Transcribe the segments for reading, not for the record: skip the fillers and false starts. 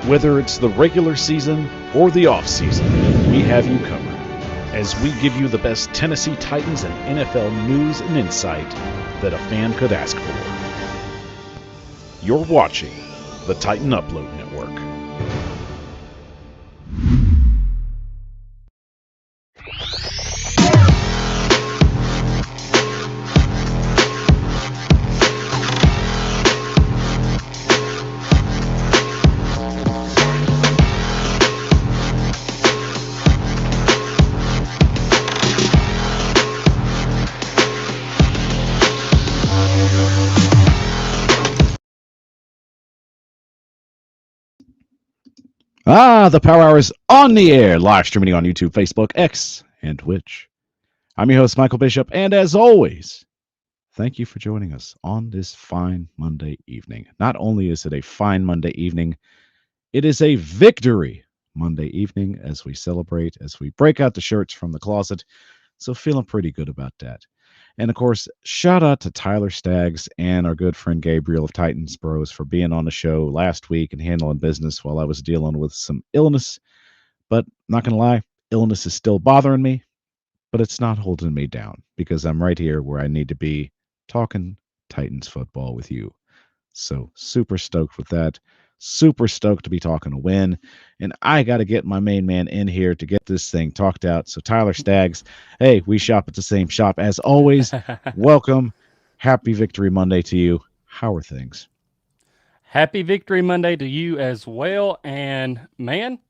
Whether it's the regular season or the off-season, we have you covered as we give you the best Tennessee Titans and NFL news and insight that a fan could ask for. You're watching the Titan Upload Network. The Power Hour is on the air, live streaming on YouTube, Facebook, X, and Twitch. I'm your host, Michael Bishop, and as always, thank you for joining us on this fine Monday evening. Not only is it a fine Monday evening, it is a victory Monday evening as we celebrate, as we break out the shirts from the closet. So feeling pretty good about that. And of course, shout out to Tyler Staggs and our good friend Gabriel of Titans Bros for being on the show last week and handling business while I was dealing with some illness. But not going to lie, illness is still bothering me, but it's not holding me down because I'm right here where I need to be talking Titans football with you. So super stoked with that. Super stoked to be talking a win. And I got to get my main man in here to get this thing talked out. So Tyler Staggs, hey, we shop at the same shop as always. Welcome. Happy Victory Monday to you. How are things? Happy Victory Monday to you as well. And man,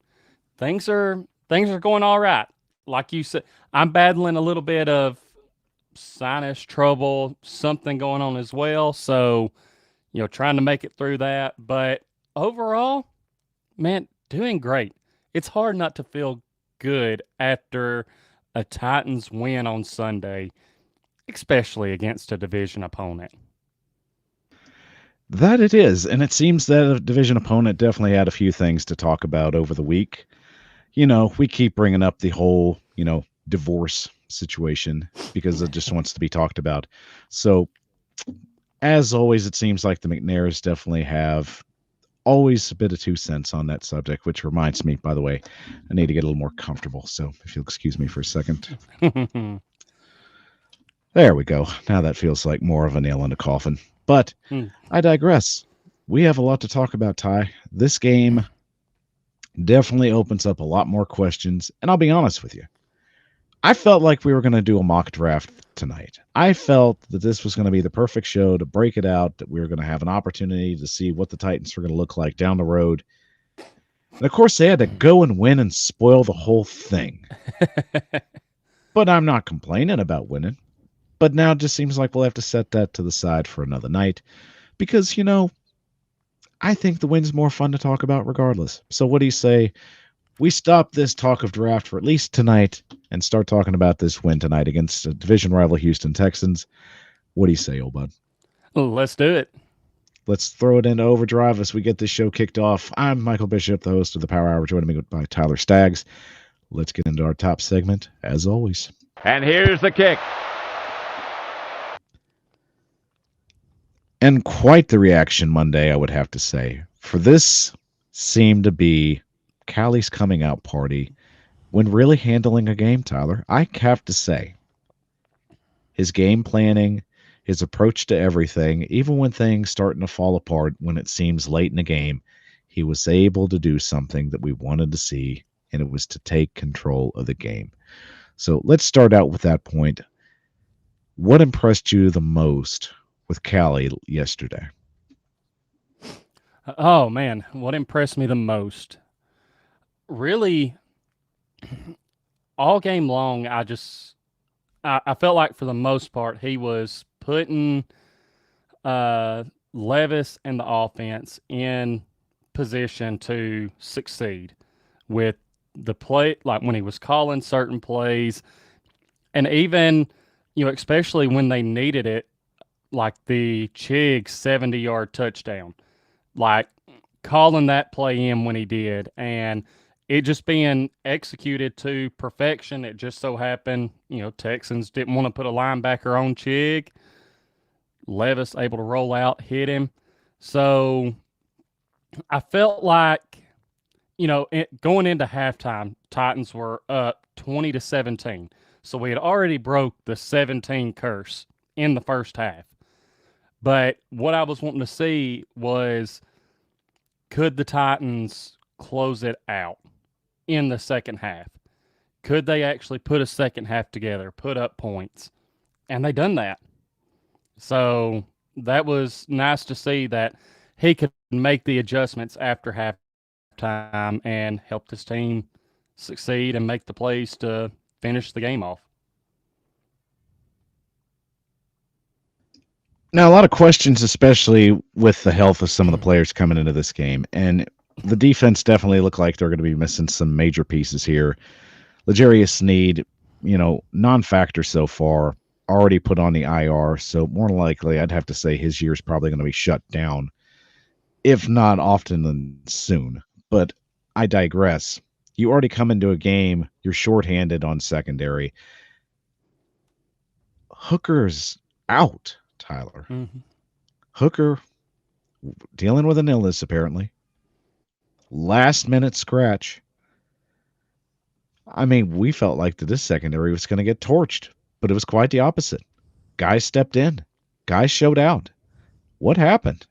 things are going all right. Like you said, I'm battling a little bit of sinus trouble, something going on as well. So, trying to make it through that. But overall, man, doing great. It's hard not to feel good after a Titans win on Sunday, especially against a division opponent. That it is. And it seems that a division opponent definitely had a few things to talk about over the week. We keep bringing up the whole, divorce situation because it just wants to be talked about. So, as always, it seems like the McNairs definitely have always a bit of 2 cents on that subject, which reminds me, by the way, I need to get a little more comfortable. So if you'll excuse me for a second. There we go. Now that feels like more of a nail in the coffin. But I digress. We have a lot to talk about, Ty. This game definitely opens up a lot more questions. And I'll be honest with you. I felt like we were going to do a mock draft tonight. I felt that this was going to be the perfect show to break it out, that we were going to have an opportunity to see what the Titans were going to look like down the road. And of course, they had to go and win and spoil the whole thing. But I'm not complaining about winning. But now it just seems like we'll have to set that to the side for another night because, I think the win's more fun to talk about regardless. So what do you say? We stop this talk of draft for at least tonight and start talking about this win tonight against a division rival Houston Texans. What do you say, old bud? Let's do it. Let's throw it into overdrive as we get this show kicked off. I'm Michael Bishop, the host of the Power Hour, joining me by Tyler Staggs. Let's get into our top segment, as always. And here's the kick. And quite the reaction Monday, I would have to say. For this seemed to be Callie's coming out party when really handling a game, Tyler. I have to say, his game planning, his approach to everything, even when things starting to fall apart, when it seems late in the game, he was able to do something that we wanted to see, and it was to take control of the game. So let's start out with that point. What impressed you the most with Callie yesterday? Oh, man, what impressed me the most? Really, all game long, I felt like for the most part, he was putting Levis and the offense in position to succeed with the play, like when he was calling certain plays, and even, especially when they needed it, like the Chig 70-yard touchdown, like calling that play in when he did, and it just being executed to perfection. It just so happened, Texans didn't want to put a linebacker on Chig. Levis able to roll out, hit him. So I felt like going into halftime, Titans were up 20-17. So we had already broke the 17 curse in the first half. But what I was wanting to see was, could the Titans close it out in the second half? Could they actually put a second half together, put up points? And they done that. So that was nice to see that he could make the adjustments after halftime and help his team succeed and make the plays to finish the game off. Now, a lot of questions, especially with the health of some of the players coming into this game. And the defense definitely looked like they're going to be missing some major pieces here. L'Jarius Sneed, non-factor so far, already put on the IR. So more likely, I'd have to say his year's probably going to be shut down, if not often than soon. But I digress. You already come into a game, you're shorthanded on secondary. Hooker's out, Tyler. Mm-hmm. Hooker dealing with an illness, apparently. Last minute scratch. I mean, we felt like that this secondary was going to get torched, but it was quite the opposite. Guys stepped in, guys showed out. What happened?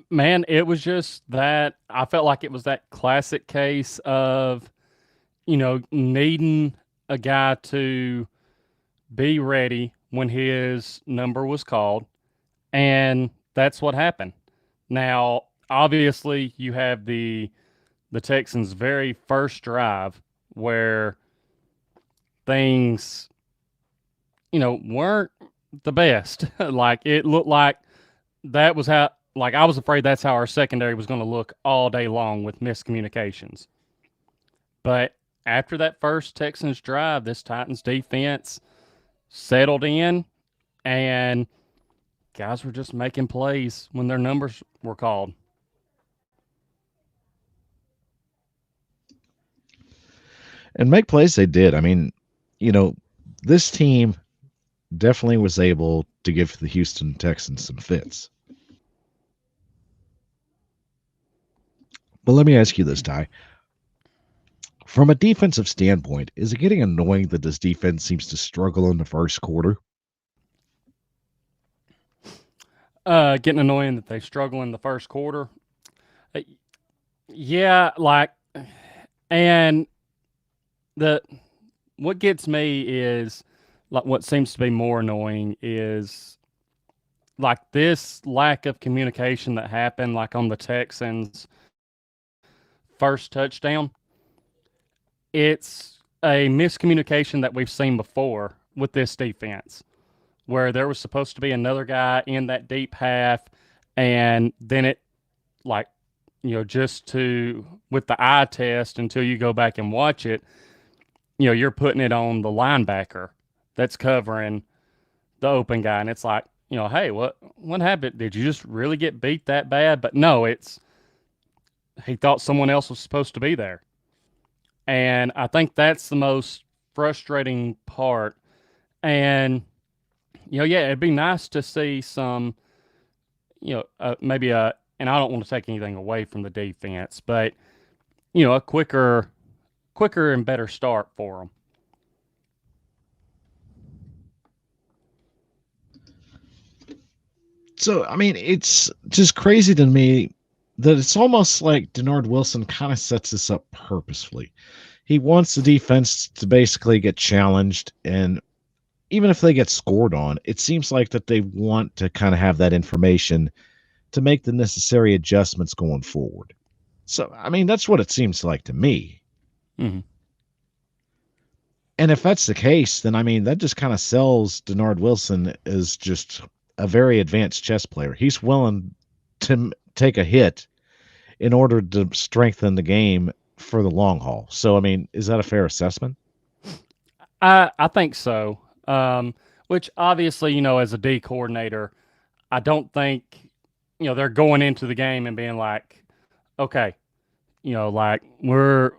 Man, it was just that I felt like it was that classic case of, needing a guy to be ready when his number was called. And that's what happened. Now, obviously, you have the Texans' very first drive where things, weren't the best. Like it looked like that was how, like I was afraid that's how our secondary was going to look all day long with miscommunications. But after that first Texans drive, this Titans defense settled in and guys were just making plays when their numbers were called. And make plays they did. I mean, this team definitely was able to give the Houston Texans some fits. But let me ask you this, Ty. From a defensive standpoint, is it getting annoying that this defense seems to struggle in the first quarter? Getting annoying that they struggle in the first quarter. Uh, yeah, and the what gets me is like what seems to be more annoying is like this lack of communication that happened like on the Texans first touchdown. It's a miscommunication that we've seen before with this defense where there was supposed to be another guy in that deep half and then it like just to with the eye test until you go back and watch it, you're putting it on the linebacker that's covering the open guy, and it's like, hey, what happened? Did you just really get beat that bad? But no, it's he thought someone else was supposed to be there, and I think that's the most frustrating part. And yeah, it'd be nice to see some, maybe and I don't want to take anything away from the defense, but a quicker and better start for them. So, I mean, it's just crazy to me that it's almost like Denard Wilson kind of sets this up purposefully. He wants the defense to basically get challenged, and even if they get scored on, it seems like that they want to kind of have that information to make the necessary adjustments going forward. So, I mean, that's what it seems like to me. Mm-hmm. And if that's the case, then I mean, that just kind of sells Denard Wilson as just a very advanced chess player. He's willing to take a hit in order to strengthen the game for the long haul. So, I mean, is that a fair assessment? I think so. Which obviously, as a D coordinator, I don't think, they're going into the game and being like, okay, like we're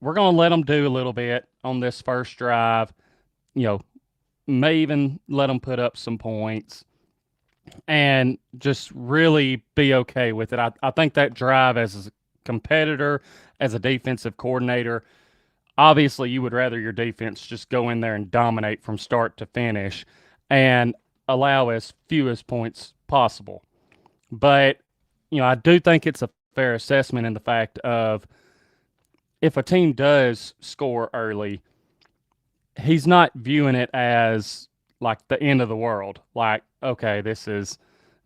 going to let them do a little bit on this first drive, may even let them put up some points and just really be okay with it. I think that drive as a competitor, as a defensive coordinator, obviously you would rather your defense just go in there and dominate from start to finish and allow as few as points possible. But, I do think it's a fair assessment in the fact of if a team does score early, he's not viewing it as like the end of the world. Like, okay,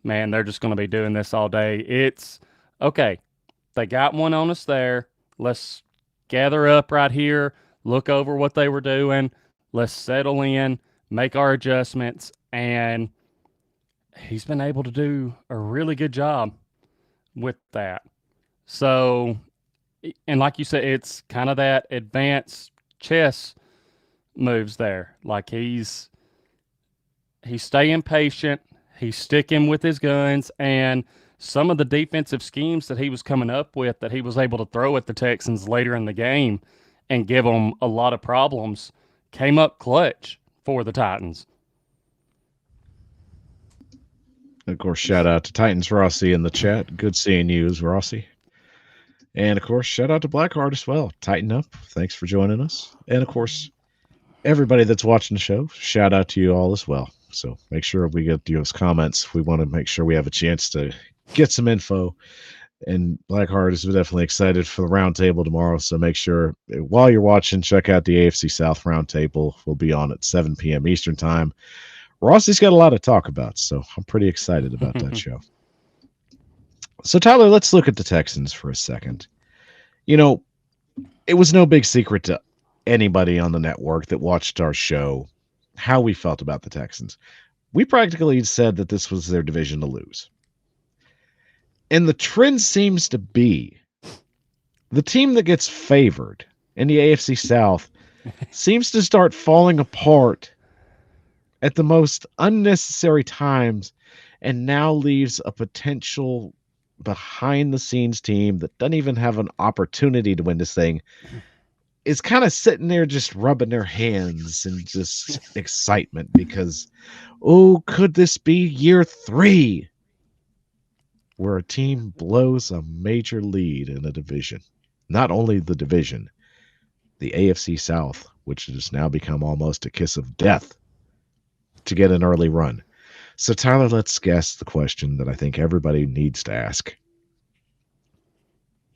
man, they're just going to be doing this all day. It's okay. They got one on us there. Let's gather up right here, look over what they were doing. Let's settle in, make our adjustments. And he's been able to do a really good job with that. So, and like you said, it's kind of that advanced chess moves there. Like he's staying patient, he's sticking with his guns, and some of the defensive schemes that he was coming up with that he was able to throw at the Texans later in the game and give them a lot of problems came up clutch for the Titans. Of course, shout out to Titans Rossi in the chat. Good seeing you, Rossi. And of course, shout out to Blackheart as well. Tighten up. Thanks for joining us. And of course, everybody that's watching the show, shout out to you all as well. So make sure we get those comments. We want to make sure we have a chance to get some info. And Blackheart is definitely excited for the roundtable tomorrow. So make sure while you're watching, check out the AFC South roundtable. We'll be on at 7 p.m. Eastern time. Rossi's got a lot to talk about, so I'm pretty excited about that show. So, Tyler, let's look at the Texans for a second. It was no big secret to anybody on the network that watched our show how we felt about the Texans. We practically said that this was their division to lose. And the trend seems to be the team that gets favored in the AFC South seems to start falling apart at the most unnecessary times and now leaves a potential behind-the-scenes team that doesn't even have an opportunity to win this thing is kind of sitting there just rubbing their hands in just excitement because, could this be year 3 where a team blows a major lead in a division? Not only the division, the AFC South, which has now become almost a kiss of death to get an early run. So, Tyler, let's guess the question that I think everybody needs to ask.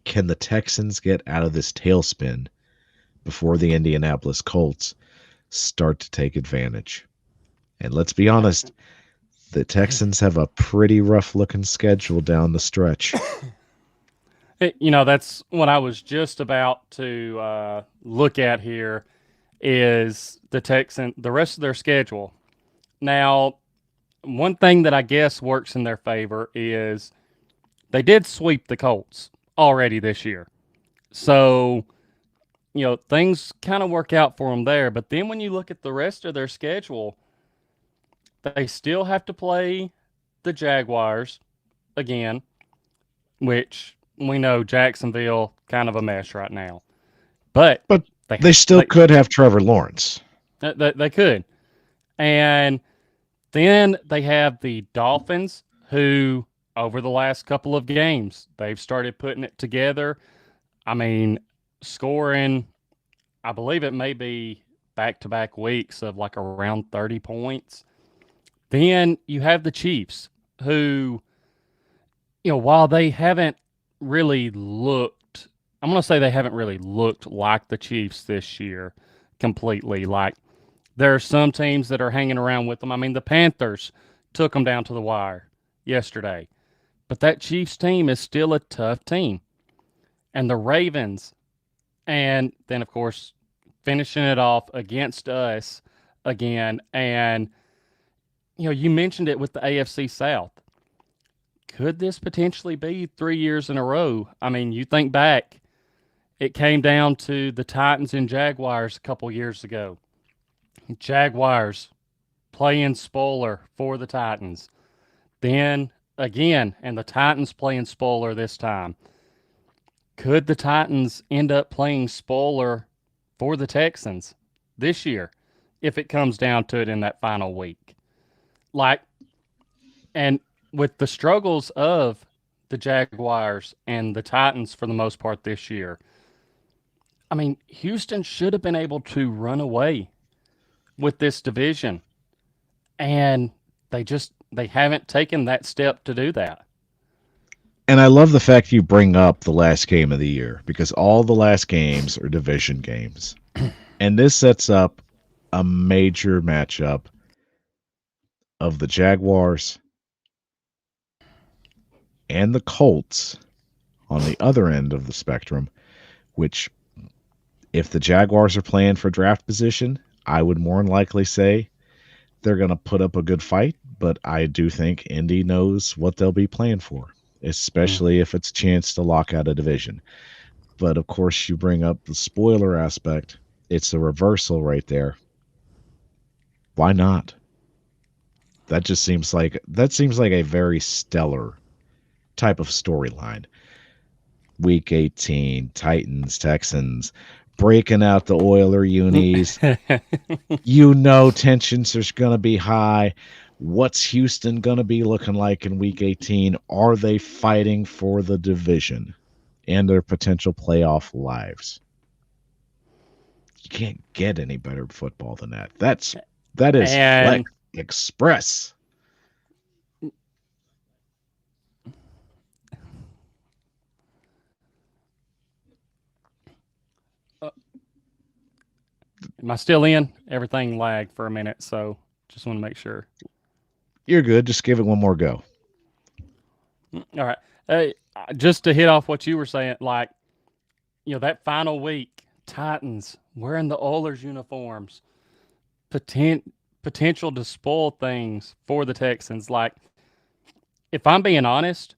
Can the Texans get out of this tailspin before the Indianapolis Colts start to take advantage? And let's be honest, the Texans have a pretty rough-looking schedule down the stretch. That's what I was just about to look at here is the rest of their schedule. Now, one thing that I guess works in their favor is they did sweep the Colts already this year. So, things kind of work out for them there. But then when you look at the rest of their schedule, they still have to play the Jaguars again, which we know Jacksonville kind of a mess right now. But they still could have Trevor Lawrence. They could. And then they have the Dolphins, who over the last couple of games, they've started putting it together. I mean, scoring, I believe it may be back-to-back weeks of like around 30 points. Then you have the Chiefs, who, while they haven't really looked, I'm going to say they haven't really looked like the Chiefs this year completely. Like, there are some teams that are hanging around with them. I mean, the Panthers took them down to the wire yesterday. But that Chiefs team is still a tough team. And the Ravens, and then, of course, finishing it off against us again. And, you mentioned it with the AFC South. Could this potentially be 3 years in a row? I mean, you think back, it came down to the Titans and Jaguars a couple years ago. Jaguars playing spoiler for the Titans. Then again, and the Titans playing spoiler this time. Could the Titans end up playing spoiler for the Texans this year if it comes down to it in that final week? And with the struggles of the Jaguars and the Titans for the most part this year. I mean, Houston should have been able to run away with this division, and they haven't taken that step to do that. And I love the fact you bring up the last game of the year because all the last games are division games. And this sets up a major matchup of the Jaguars and the Colts on the other end of the spectrum, which, if the Jaguars are playing for draft position, I would more than likely say they're going to put up a good fight, but I do think Indy knows what they'll be playing for, Mm. especially if it's a chance to lock out a division. But of course, you bring up the spoiler aspect. It's a reversal right there. Why not? That seems like a very stellar type of storyline. Week 18, Titans, Texans, breaking out the Oiler unis. You know tensions are going to be high. What's Houston going to be looking like in week 18? Are they fighting for the division and their potential playoff lives? You can't get any better football than that. That is and Flex Express. uh, am I still in? Everything lagged for a minute, so just want to make sure. You're good. Just give it one more go. All right. Hey, just to hit off what you were saying, like, that final week, Titans wearing the Oilers uniforms, potential to spoil things for the Texans. Like, if I'm being honest,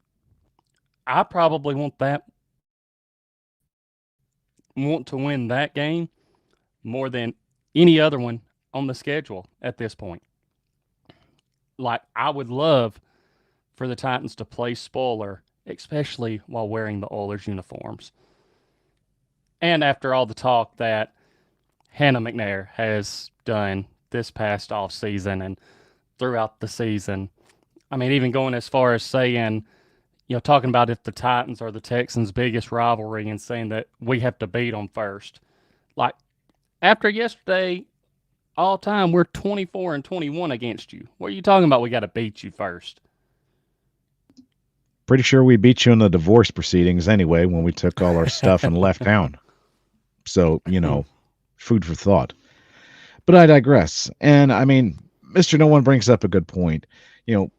I probably want to win that game more than any other one on the schedule at this point. Like, I would love for the Titans to play spoiler, especially while wearing the Oilers uniforms. And after all the talk that Hannah McNair has done this past off season and throughout the season, I mean, even going as far as saying, talking about if the Titans are the Texans' biggest rivalry and saying that we have to beat them first. Like, after yesterday, all time, we're 24-21 against you. What are you talking about? We got to beat you first. Pretty sure we beat you in the divorce proceedings anyway when we took all our stuff and left town. So, food for thought. But I digress. And I mean, Mr. No One brings up a good point. You know,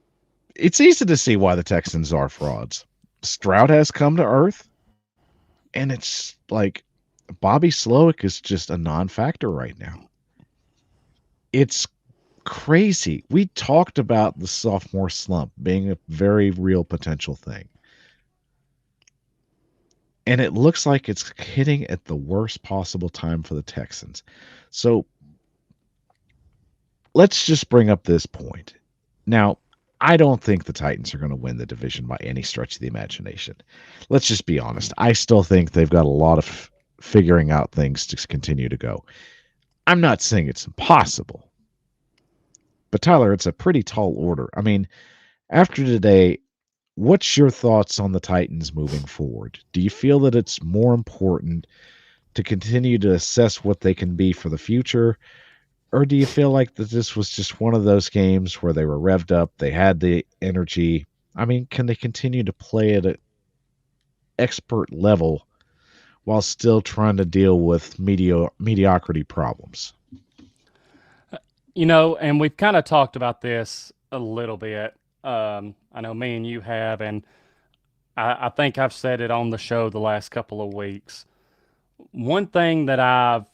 it's easy to see why the Texans are frauds. Stroud has come to earth, and it's like Bobby Slowick is just a non factor right now. It's crazy. We talked about the sophomore slump being a very real potential thing. And it looks like it's hitting at the worst possible time for the Texans. So let's just bring up this point. Now, I don't think the Titans are going to win the division by any stretch of the imagination. Let's just be honest. I still think they've got a lot of figuring out things to continue to go. I'm not saying it's impossible, but Tyler, it's a pretty tall order. I mean, after today, what's your thoughts on the Titans moving forward? Do you feel that it's more important to continue to assess what they can be for the future? Or do you feel like that this was just one of those games where they were revved up, they had the energy? I mean, can they continue to play at an expert level while still trying to deal with mediocrity problems? And we've kind of talked about this a little bit. I know me and you have, and I think I've said it on the show the last couple of weeks. One thing that I've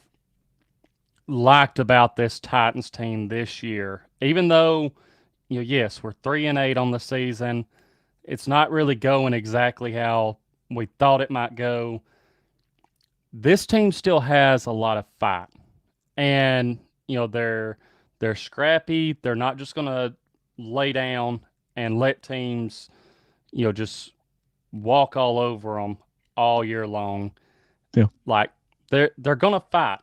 liked about this Titans team this year, even though, yes, we're 3-8 on the season, it's not really going exactly how we thought it might go. This team still has a lot of fight, and they're scrappy. They're not just going to lay down and let teams, just walk all over them all year long. Yeah. Like, they're going to fight,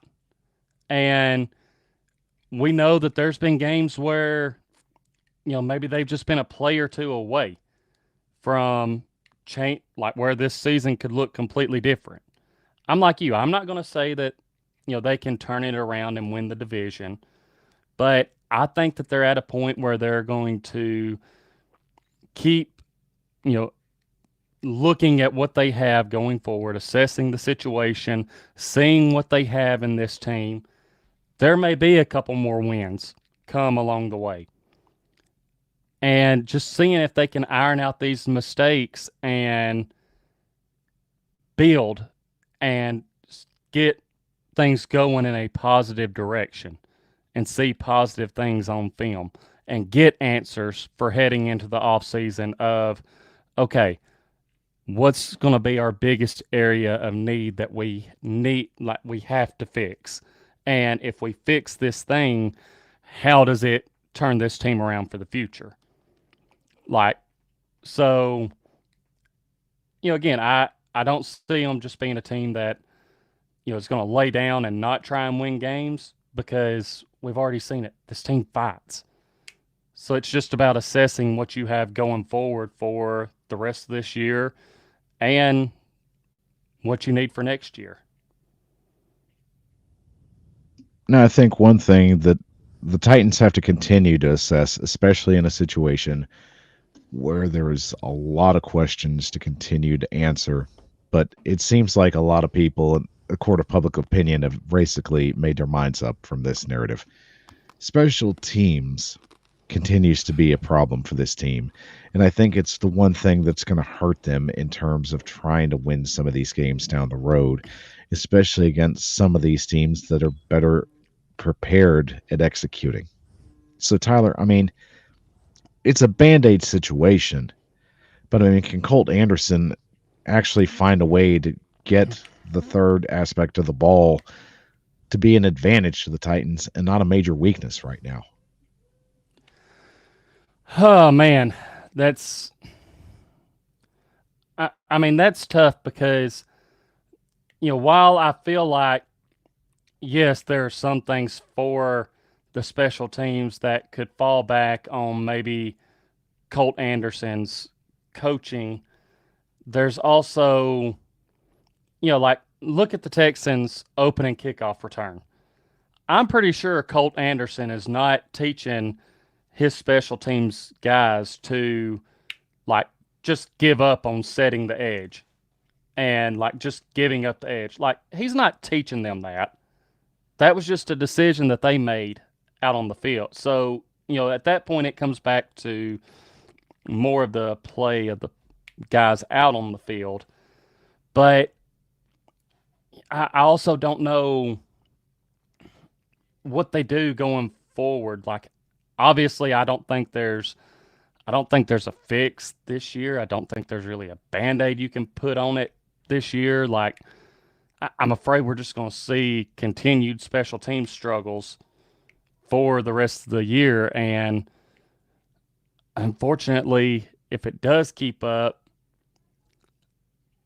and we know that there's been games where maybe they've just been a play or two away from change, like where this season could look completely different. I'm like you. I'm not going to say that, they can turn it around and win the division, but I think that they're at a point where they're going to keep, you know, looking at what they have going forward, assessing the situation, seeing what they have in this team. There may be a couple more wins come along the way. And just seeing if they can iron out these mistakes and build and get things going in a positive direction and see positive things on film and get answers for heading into the off season of, okay, what's going to be our biggest area of need that we need, like we have to fix? And if we fix this thing, how does it turn this team around for the future? Like, so, again, I don't see them just being a team that, is going to lay down and not try and win games, because we've already seen it. This team fights. So it's just about assessing what you have going forward for the rest of this year and what you need for next year. Now, I think one thing that the Titans have to continue to assess, especially in a situation where there is a lot of questions to continue to answer, but it seems like a lot of people, a court of public opinion, have basically made their minds up from this narrative. Special teams continues to be a problem for this team, and I think it's the one thing that's going to hurt them in terms of trying to win some of these games down the road, especially against some of these teams that are better prepared at executing. So, Tyler, I mean, it's a band-aid situation, but I mean, can Colt Anderson actually find a way to get the third aspect of the ball to be an advantage to the Titans and not a major weakness right now? Oh man, that's I mean that's tough because while I feel like yes, there are some things for the special teams that could fall back on maybe Colt Anderson's coaching. There's also, like look at the Texans' opening kickoff return. I'm pretty sure Colt Anderson is not teaching his special teams guys to like just give up on setting the edge and like just giving up the edge. Like he's not teaching them that. That was just a decision that they made out on the field. So, at that point it comes back to more of the play of the guys out on the field. But I also don't know what they do going forward. Like obviously I don't think there's a fix this year. I don't think there's really a band-aid you can put on it this year. Like I'm afraid we're just going to see continued special team struggles for the rest of the year. And unfortunately, if it does keep up,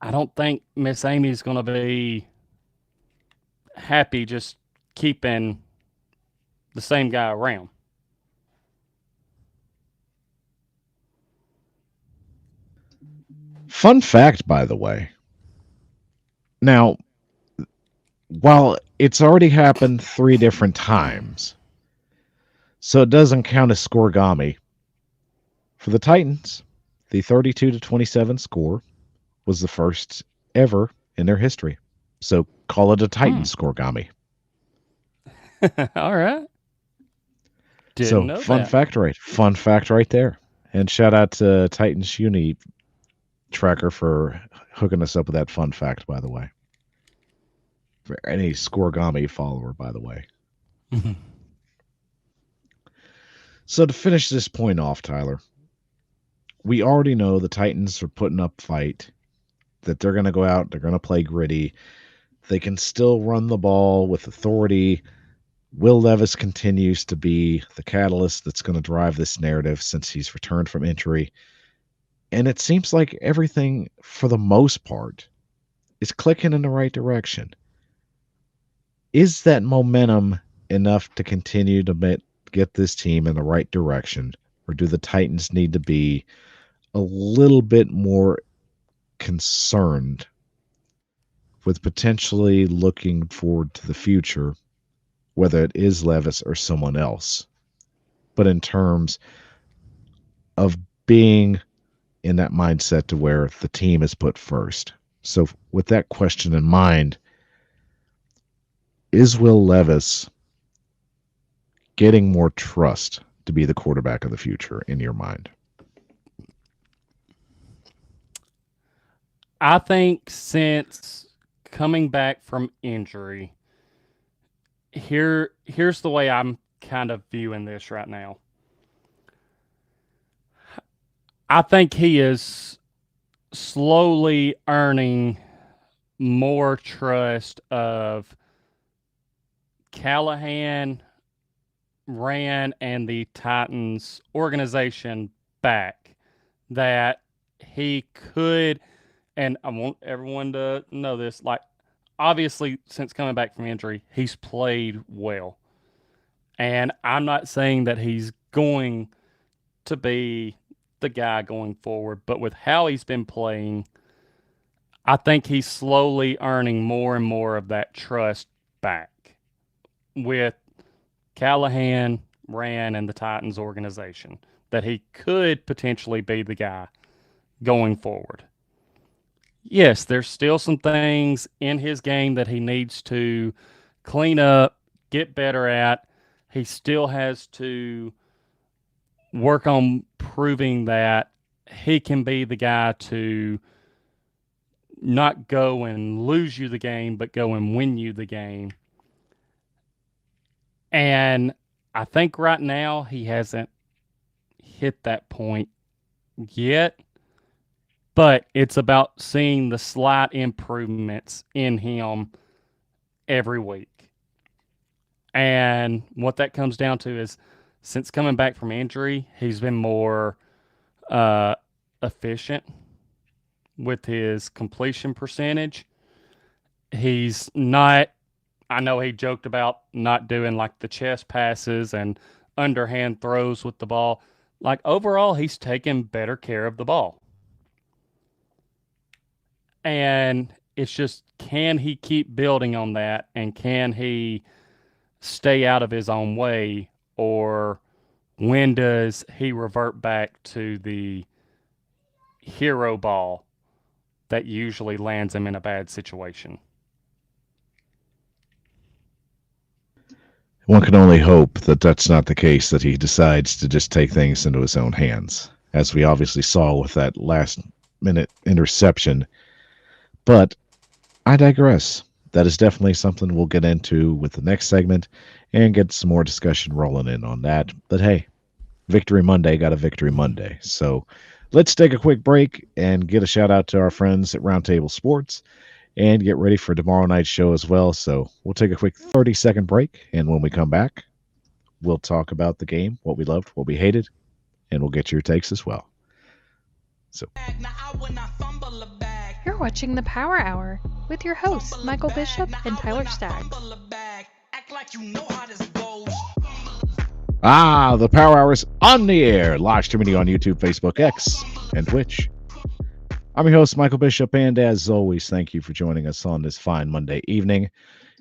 I don't think Miss Amy's going to be happy just keeping the same guy around. Fun fact, by the way. Now, while it's already happened 3 different times, so it doesn't count as scoregami. For the Titans, the 32-27 score was the first ever in their history. So call it a Titans scoregami. All right. Didn't So know fun that. fact right there. And shout out to Titans Uni Tracker for hooking us up with that fun fact, by the way. For any scoregami follower, by the way. So to finish this point off, Tyler, we already know the Titans are putting up fight, that they're going to go out, they're going to play gritty. They can still run the ball with authority. Will Levis continues to be the catalyst that's going to drive this narrative since he's returned from injury. And it seems like everything, for the most part, is clicking in the right direction. Is that momentum enough to continue to get this team in the right direction? Or do the Titans need to be a little bit more concerned with potentially looking forward to the future, whether it is Levis or someone else, but in terms of being in that mindset to where the team is put first. So, with that question in mind, is Will Levis getting more trust to be the quarterback of the future in your mind? I think since coming back from injury, here's the way I'm kind of viewing this right now. I think he is slowly earning more trust of Callahan, Rand, and the Titans organization back, that he could, and I want everyone to know this, like, obviously since coming back from injury, he's played well. And I'm not saying that he's going to be the guy going forward, but with how he's been playing, I think he's slowly earning more and more of that trust back with Callahan, Rand, and the Titans organization, that he could potentially be the guy going forward. Yes, there's still some things in his game that he needs to clean up, get better at. He still has to work on proving that he can be the guy to not go and lose you the game, but go and win you the game. And I think right now he hasn't hit that point yet, but it's about seeing the slight improvements in him every week. And what that comes down to is, since coming back from injury, he's been more efficient with his completion percentage. He's not, I know he joked about not doing like the chest passes and underhand throws with the ball. Like, overall, he's taking better care of the ball. And it's just, can he keep building on that, and can he stay out of his own way, or when does he revert back to the hero ball that usually lands him in a bad situation? One can only hope that that's not the case, that he decides to just take things into his own hands, as we obviously saw with that last minute interception. But I digress. That is definitely something we'll get into with the next segment and get some more discussion rolling in on that. But hey, Victory Monday got a Victory Monday. So let's take a quick break and get a shout out to our friends at Roundtable Sports and get ready for tomorrow night's show as well. So we'll take a quick 30-second break, and when we come back, we'll talk about the game, what we loved, what we hated, and we'll get your takes as well. So you're watching the Power Hour with your hosts, Michael Bishop and Tyler Staggs. The Power Hour is on the air, live streaming on YouTube, Facebook, X, and Twitch. I'm your host, Michael Bishop, and as always, thank you for joining us on this fine Monday evening.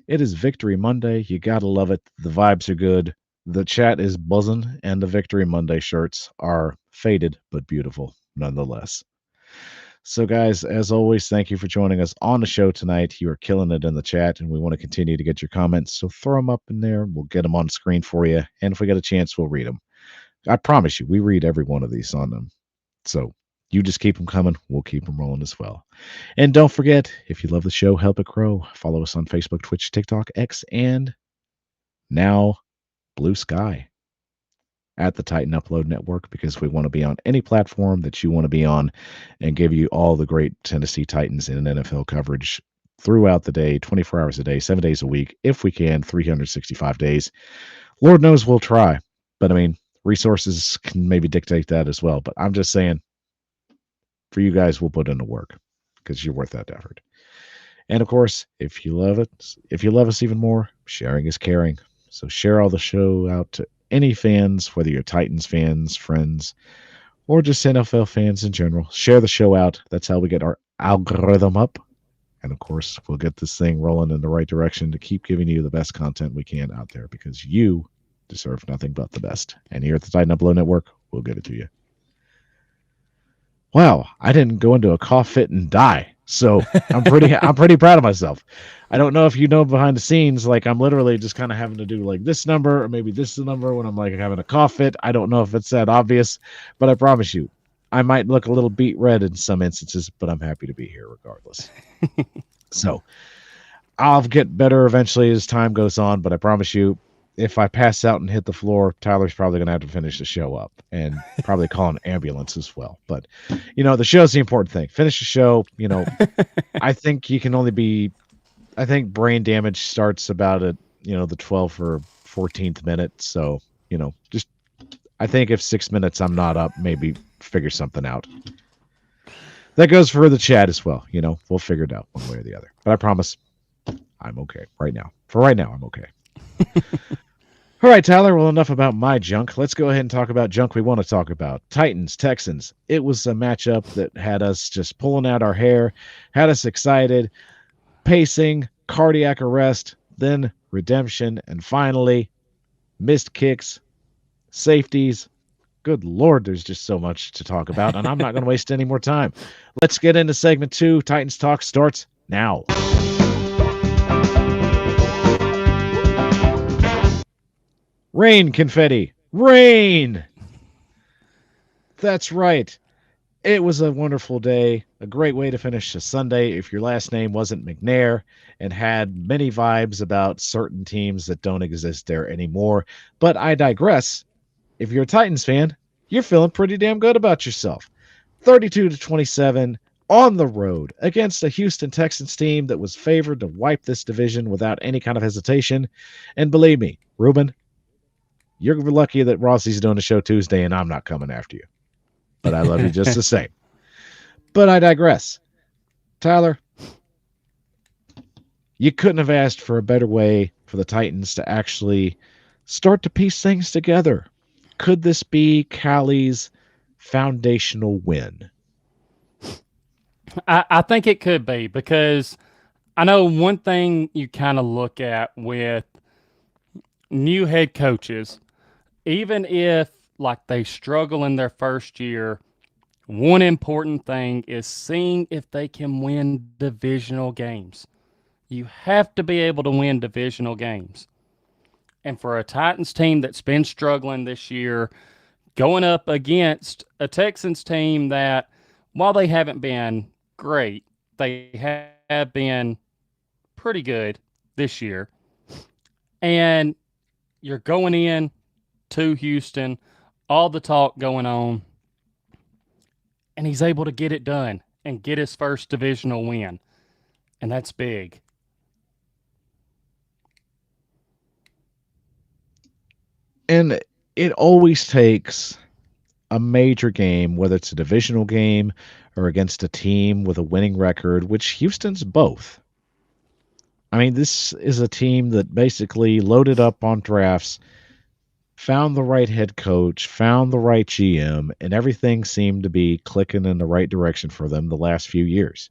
It is Victory Monday. You gotta love it. The vibes are good. The chat is buzzing, and the Victory Monday shirts are faded but beautiful nonetheless. So, guys, as always, thank you for joining us on the show tonight. You are killing it in the chat, and we want to continue to get your comments. So throw them up in there. We'll get them on screen for you. And if we get a chance, we'll read them. I promise you, we read every one of these on them. So you just keep them coming. We'll keep them rolling as well. And don't forget, if you love the show, help it grow. Follow us on Facebook, Twitch, TikTok, X, and now Blue Sky at the Titan Upload Network, because we want to be on any platform that you want to be on and give you all the great Tennessee Titans and NFL coverage throughout the day, 24 hours a day, 7 days a week, if we can, 365 days. Lord knows we'll try. But I mean, resources can maybe dictate that as well. But I'm just saying, for you guys, we'll put in the work because you're worth that effort. And of course, if you love it, if you love us even more, sharing is caring. So share all the show out to any fans, whether you're Titans fans, friends, or just NFL fans in general. Share the show out. That's how we get our algorithm up. And of course, we'll get this thing rolling in the right direction to keep giving you the best content we can out there because you deserve nothing but the best. And here at the Tighten Up Below Network, we'll give it to you. Wow, I didn't go into a cough fit and die. So I'm pretty proud of myself. I don't know if you know behind the scenes, like I'm literally just kind of having to do like this number or maybe this is the number when I'm like having a cough fit. I don't know if it's that obvious, but I promise you, I might look a little beet red in some instances, but I'm happy to be here regardless. So I'll get better eventually as time goes on, but I promise you, if I pass out and hit the floor, Tyler's probably going to have to finish the show up and probably call an ambulance as well. But, the show's the important thing. Finish the show. I think you can only be, I think brain damage starts about at, the 12th or 14th minute. So, just, I think if 6 minutes I'm not up, maybe figure something out. That goes for the chat as well. We'll figure it out one way or the other. But I promise I'm okay right now. For right now, I'm okay. All right, Tyler, well, enough about my junk. Let's go ahead and talk about junk we want to talk about. Titans, Texans. It was a matchup that had us just pulling out our hair, had us excited, pacing, cardiac arrest, then redemption, and finally, missed kicks, safeties. Good Lord, there's just so much to talk about, and I'm not going to waste any more time. Let's get into segment 2. Titans Talk starts now. Rain, confetti. Rain! That's right. It was a wonderful day, a great way to finish a Sunday if your last name wasn't McNair and had many vibes about certain teams that don't exist there anymore. But I digress. If you're a Titans fan, you're feeling pretty damn good about yourself. 32-27 on the road against a Houston Texans team that was favored to wipe this division without any kind of hesitation. And believe me, Ruben, you're lucky that Rossi's doing the show Tuesday and I'm not coming after you. But I love you just the same. But I digress. Tyler, you couldn't have asked for a better way for the Titans to actually start to piece things together. Could this be Callie's foundational win? I think it could be because I know one thing you kind of look at with new head coaches, even if like they struggle in their first year, one important thing is seeing if they can win divisional games. You have to be able to win divisional games. And for a Titans team that's been struggling this year, going up against a Texans team that, while they haven't been great, they have been pretty good this year. And you're going in to Houston, all the talk going on, and he's able to get it done and get his first divisional win. And that's big. And it always takes a major game, whether it's a divisional game or against a team with a winning record, which Houston's both. I mean, this is a team that basically loaded up on drafts, found the right head coach, found the right GM, and everything seemed to be clicking in the right direction for them the last few years.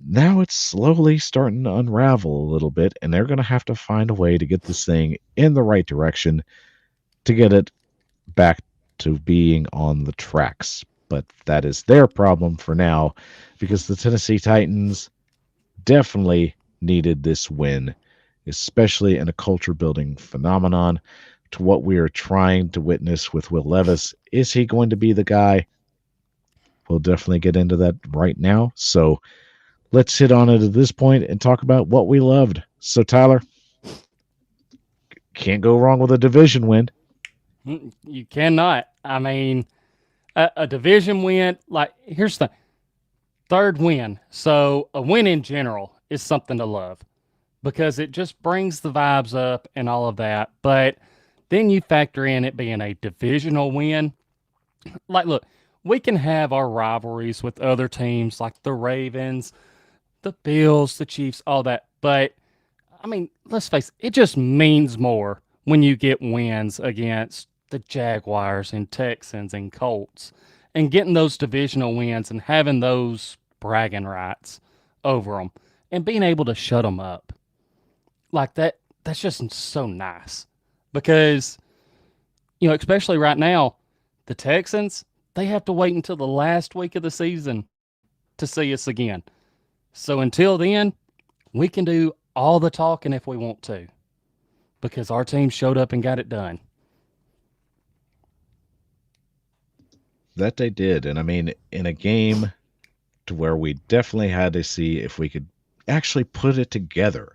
Now it's slowly starting to unravel a little bit, and they're going to have to find a way to get this thing in the right direction to get it back to being on the tracks. But that is their problem for now, because the Tennessee Titans definitely needed this win, especially in a culture-building phenomenon to what we are trying to witness with Will Levis. Is he going to be the guy? We'll definitely get into that right now. So let's hit on it at this point and talk about what we loved. So, Tyler, can't go wrong with a division win. You cannot. I mean, a division win, like, here's the third win. So a win in general is something to love because it just brings the vibes up and all of that. But then you factor in it being a divisional win. Like, look, we can have our rivalries with other teams like the Ravens, the Bills, the Chiefs, all that. But, I mean, let's face it, it just means more when you get wins against the Jaguars and Texans and Colts and getting those divisional wins and having those bragging rights over them and being able to shut them up like that. That's just so nice because, especially right now, the Texans, they have to wait until the last week of the season to see us again. So until then, we can do all the talking if we want to because our team showed up and got it done. That they did. And I mean, in a game to where we definitely had to see if we could actually put it together.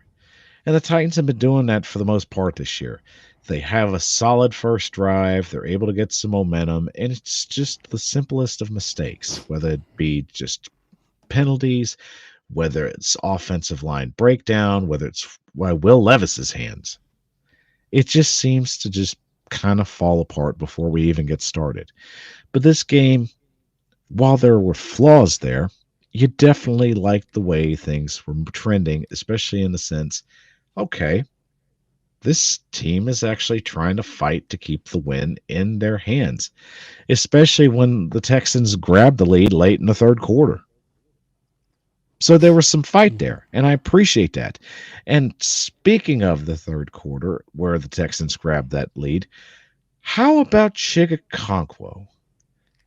And the Titans have been doing that for the most part this year. They have a solid first drive. They're able to get some momentum. And it's just the simplest of mistakes, whether it be just penalties, whether it's offensive line breakdown, whether it's Will Levis's hands. It just seems to just kind of fall apart before we even get started. But this game, while there were flaws there, you definitely liked the way things were trending, especially in the sense, okay, this team is actually trying to fight to keep the win in their hands, especially when the Texans grabbed the lead late in the third quarter. So there was some fight there, and I appreciate that. And speaking of the third quarter, where the Texans grabbed that lead, how about Chigakonkwo,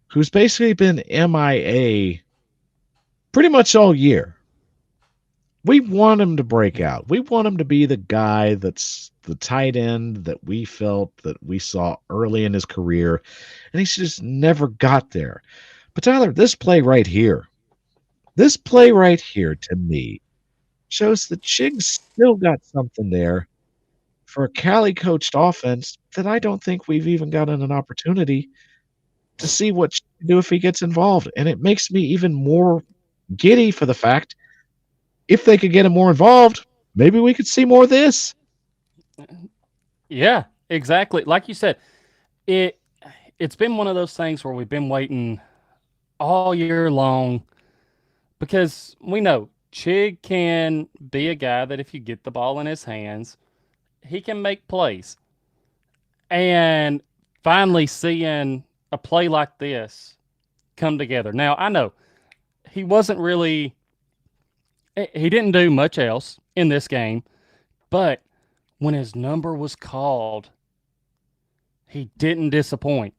who's basically been MIA pretty much all year? We want him to break out. We want him to be the guy that's the tight end that we felt that we saw early in his career, and he's just never got there. But Tyler, this play right here to me shows that Chig's still got something there for a Cali coached offense that I don't think we've even gotten an opportunity to see what Chig can do if he gets involved. And it makes me even more giddy for the fact if they could get him more involved, maybe we could see more of this. Yeah, exactly. Like you said, it's been one of those things where we've been waiting all year long because we know Chig can be a guy that if you get the ball in his hands, he can make plays. And finally seeing a play like this come together. Now, I know he didn't do much else in this game, but when his number was called, he didn't disappoint.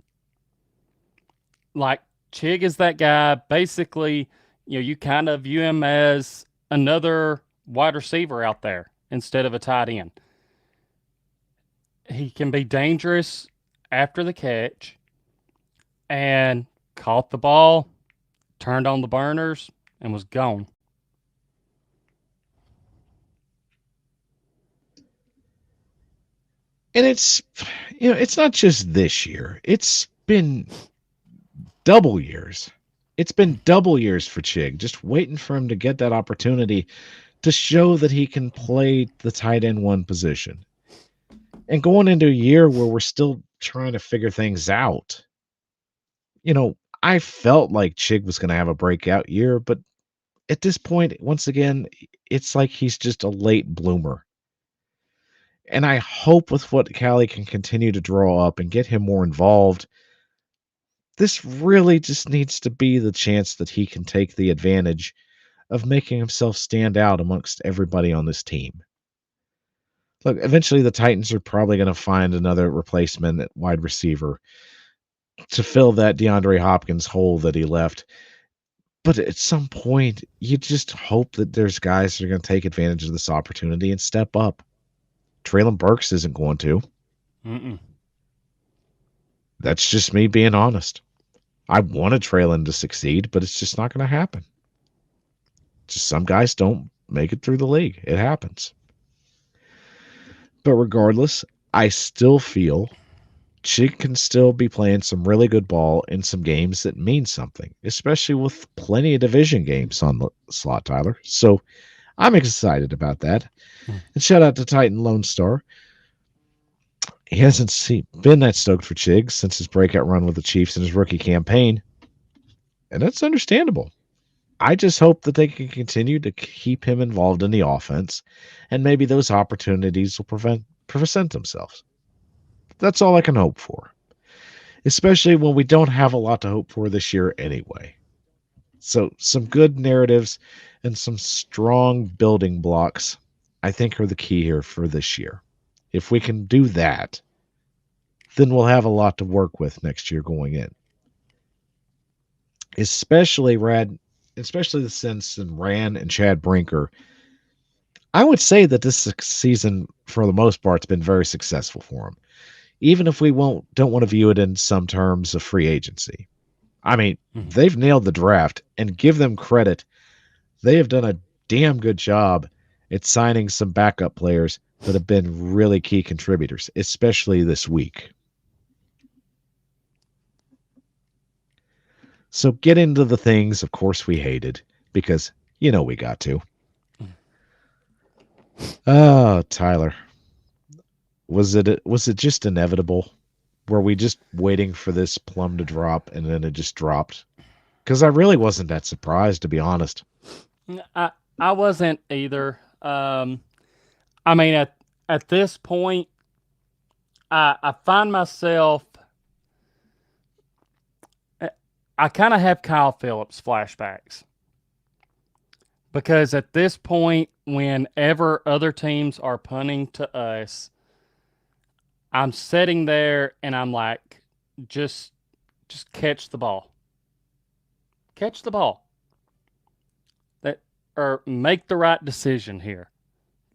Like Chig is that guy, basically, you kind of view him as another wide receiver out there instead of a tight end. He can be dangerous after the catch and caught the ball, turned on the burners, and was gone. And it's not just this year. It's been double years. It's been double years for Chig, just waiting for him to get that opportunity to show that he can play the tight end one position. And going into a year where we're still trying to figure things out, I felt like Chig was going to have a breakout year, but at this point, once again, it's like he's just a late bloomer. And I hope with what Cali can continue to draw up and get him more involved, this really just needs to be the chance that he can take the advantage of making himself stand out amongst everybody on this team. Look, eventually the Titans are probably going to find another replacement at wide receiver to fill that DeAndre Hopkins hole that he left. But at some point, you just hope that there's guys that are going to take advantage of this opportunity and step up. Treylon Burks isn't going to. Mm-mm. That's just me being honest. I wanted Treylon to succeed, but it's just not going to happen. Just some guys don't make it through the league. It happens. But regardless, I still feel Chig can still be playing some really good ball in some games that mean something, especially with plenty of division games on the slot, Tyler. So I'm excited about that. And shout out to Titan Lone Star. He hasn't been that stoked for Chig since his breakout run with the Chiefs in his rookie campaign. And that's understandable. I just hope that they can continue to keep him involved in the offense, and maybe those opportunities will present themselves. That's all I can hope for, especially when we don't have a lot to hope for this year anyway. So some good narratives and some strong building blocks, I think, are the key here for this year. If we can do that, then we'll have a lot to work with next year going in. Especially since Ran and Chad Brinker, I would say that this season, for the most part, has been very successful for them. Even if we don't want to view it in some terms of free agency. I mean, they've nailed the draft, and give them credit. They have done a damn good job at signing some backup players that have been really key contributors, especially this week. So get into the things, of course, we hated, because we got to. Oh, Tyler. Was it just inevitable? Were we just waiting for this plum to drop and then it just dropped? Because I really wasn't that surprised, to be honest. I wasn't either. I mean, at this point, I find myself. I kind of have Kyle Phillips flashbacks. Because at this point, whenever other teams are punting to us, I'm sitting there and I'm like, just catch the ball. Catch the ball. Or make the right decision here.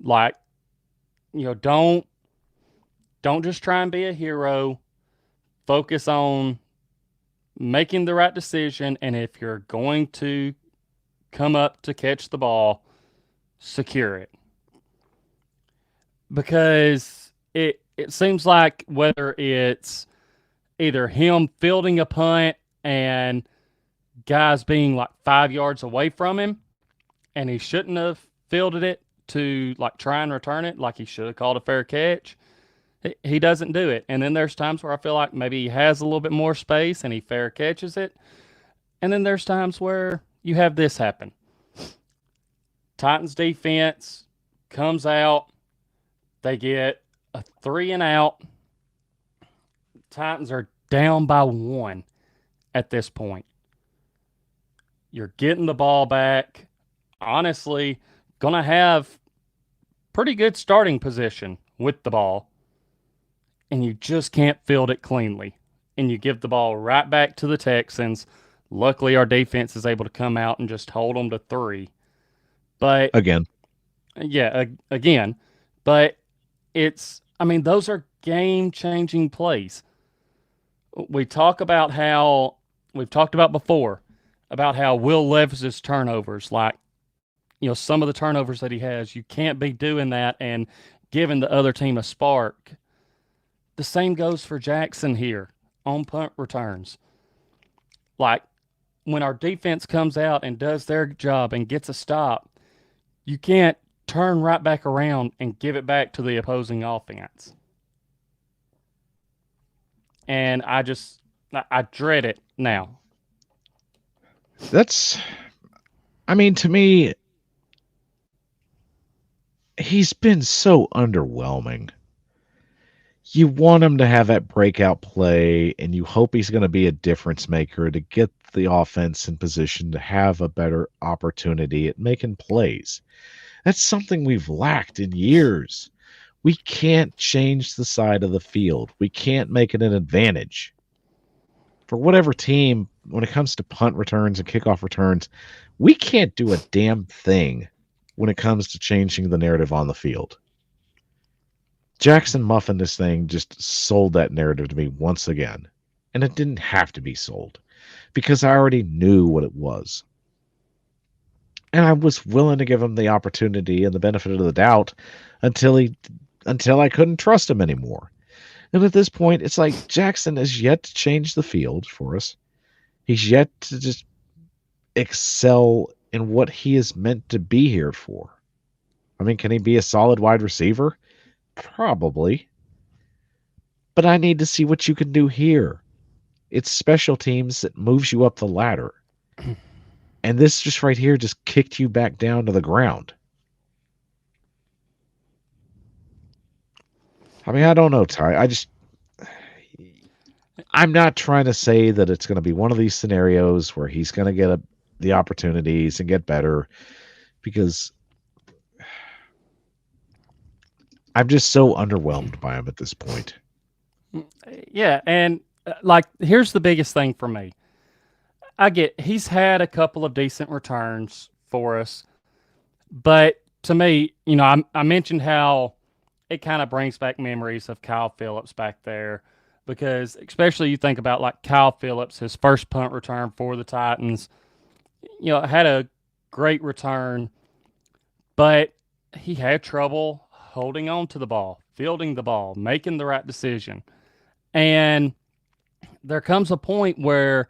Like, don't just try and be a hero. Focus on making the right decision, and if you're going to come up to catch the ball, secure it. Because it seems like whether it's either him fielding a punt and guys being like 5 yards away from him, and he shouldn't have fielded it to like try and return it, like he should have called a fair catch, he doesn't do it. And then there's times where I feel like maybe he has a little bit more space and he fair catches it. And then there's times where you have this happen. Titans defense comes out. They get a 3 and out. Titans are down by 1 at this point. You're getting the ball back. Honestly, going to have pretty good starting position with the ball. And you just can't field it cleanly. And you give the ball right back to the Texans. Luckily, our defense is able to come out and just hold them to 3. But again. Yeah, again. But those are game-changing plays. We've talked about before, about how Will Levis's turnovers, like, some of the turnovers that he has, you can't be doing that and giving the other team a spark. The same goes for Jackson here on punt returns. Like, when our defense comes out and does their job and gets a stop, you can't turn right back around and give it back to the opposing offense. And I dread it now. To me, he's been so underwhelming. You want him to have that breakout play, and you hope he's going to be a difference maker to get the offense in position to have a better opportunity at making plays. That's something we've lacked in years. We can't change the side of the field. We can't make it an advantage. For whatever team, when it comes to punt returns and kickoff returns, we can't do a damn thing when it comes to changing the narrative on the field. Jackson Muffin, this thing, just sold that narrative to me once again. And it didn't have to be sold, because I already knew what it was. And I was willing to give him the opportunity and the benefit of the doubt until I couldn't trust him anymore. And at this point, it's like Jackson has yet to change the field for us. He's yet to just excel in what he is meant to be here for. Can he be a solid wide receiver? Probably. But I need to see what you can do here. It's special teams that moves you up the ladder. And this just right here just kicked you back down to the ground. I don't know, Ty. I'm not trying to say that it's going to be one of these scenarios where he's going to get the opportunities and get better, because I'm just so underwhelmed by him at this point. Yeah, and like here's the biggest thing for me. I get he's had a couple of decent returns for us, but to me, I mentioned how it kind of brings back memories of Kyle Phillips back there, because especially you think about like Kyle Phillips, his first punt return for the Titans, had a great return, but he had trouble holding on to the ball, fielding the ball, making the right decision. And there comes a point where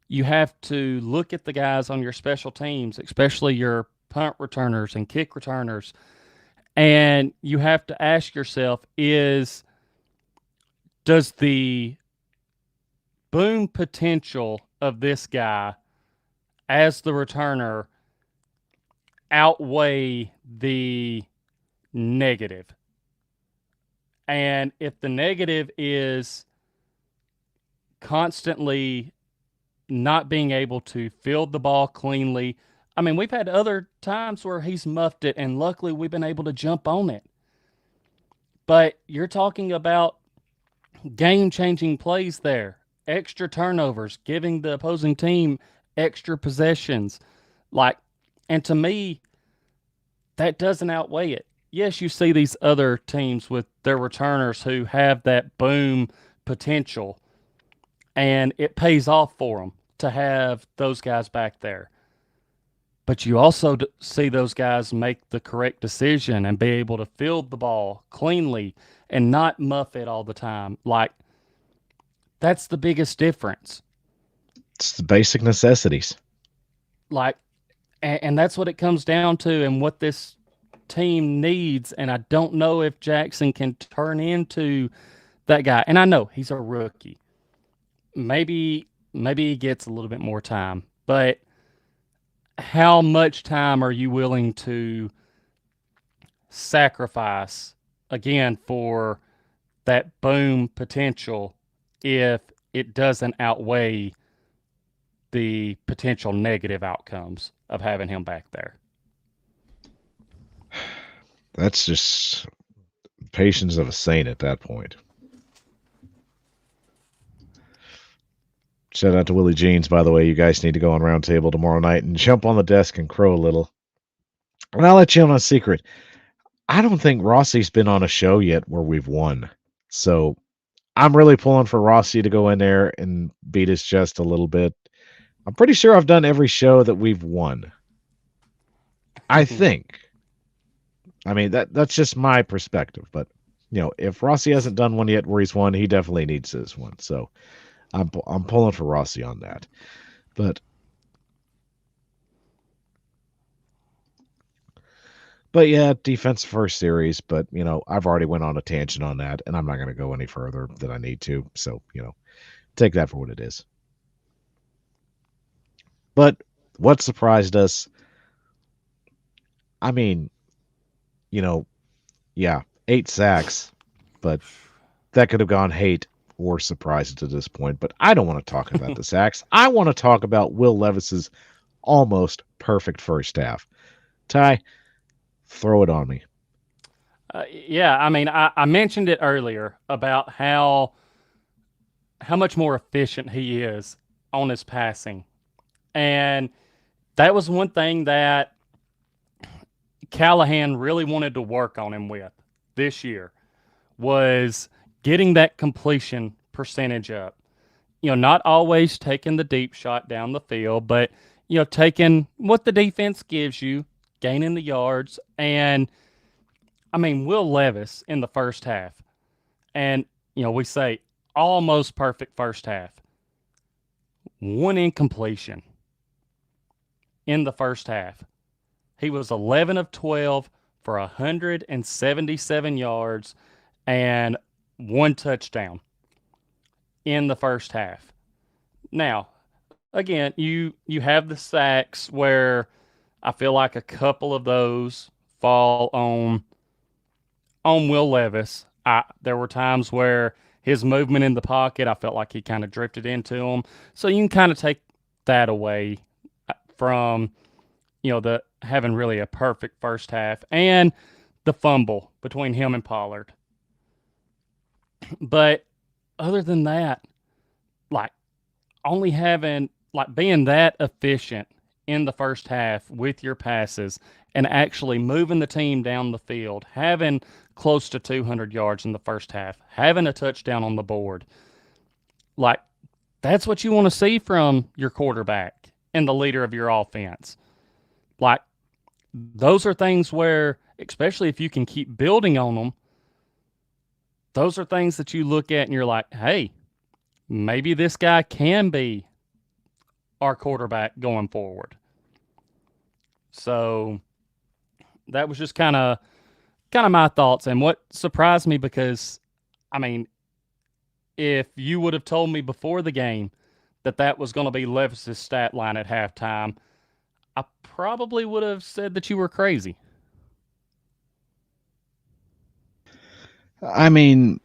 you have to look at the guys on your special teams, especially your punt returners and kick returners, and you have to ask yourself, does the boom potential of this guy as the returner outweigh the negative? And if the negative is constantly not being able to field the ball cleanly, I mean, we've had other times where he's muffed it, and luckily we've been able to jump on it. But you're talking about game-changing plays there, extra turnovers, giving the opposing team extra possessions. And to me, that doesn't outweigh it. Yes, you see these other teams with their returners who have that boom potential, and it pays off for them to have those guys back there. But you also see those guys make the correct decision and be able to field the ball cleanly and not muff it all the time. That's the biggest difference. It's the basic necessities. And that's what it comes down to, and what this team needs. And I don't know if Jackson can turn into that guy. And I know he's a rookie. Maybe he gets a little bit more time, but how much time are you willing to sacrifice again for that boom potential if it doesn't outweigh the potential negative outcomes of having him back there? That's just patience of a saint at that point. Shout out to Willie Jeans, by the way. You guys need to go on Round Table tomorrow night and jump on the desk and crow a little. And I'll let you in on a secret. I don't think Rossi's been on a show yet where we've won. So I'm really pulling for Rossi to go in there and beat his chest a little bit. I'm pretty sure I've done every show that we've won. I think. I mean, that's just my perspective. But, if Rossi hasn't done one yet where he's won, he definitely needs this one. So I'm pulling for Rossi on that. But yeah, defense first series. But, I've already went on a tangent on that, and I'm not going to go any further than I need to. So, take that for what it is. But what surprised us, I mean, 8 sacks, but that could have gone hate or surprise to this point. But I don't want to talk about the sacks. I want to talk about Will Levis's almost perfect first half. Ty, throw it on me. Yeah, I mean, I mentioned it earlier about how much more efficient he is on his passing. And that was one thing that Callahan really wanted to work on him with this year, was getting that completion percentage up. Not always taking the deep shot down the field, but, taking what the defense gives you, gaining the yards. And, I mean, Will Levis in the first half, and, we say almost perfect first half, 1 incompletion in the first half. He was 11 of 12 for 177 yards and 1 touchdown in the first half. Now, again, you have the sacks where I feel like a couple of those fall on Will Levis. There were times where his movement in the pocket, I felt like he kind of drifted into him. So you can kind of take that away from, the having really a perfect first half and the fumble between him and Pollard. But other than that, like only having, like being that efficient in the first half with your passes and actually moving the team down the field, having close to 200 yards in the first half, having a touchdown on the board, like that's what you want to see from your quarterback and the leader of your offense. Like those are things where, especially if you can keep building on them, those are things that you look at and you're like, hey, maybe this guy can be our quarterback going forward. So that was just kind of my thoughts. And what surprised me, because I mean, if you would have told me before the game that was going to be Levis's stat line at halftime, I probably would have said that you were crazy. I mean,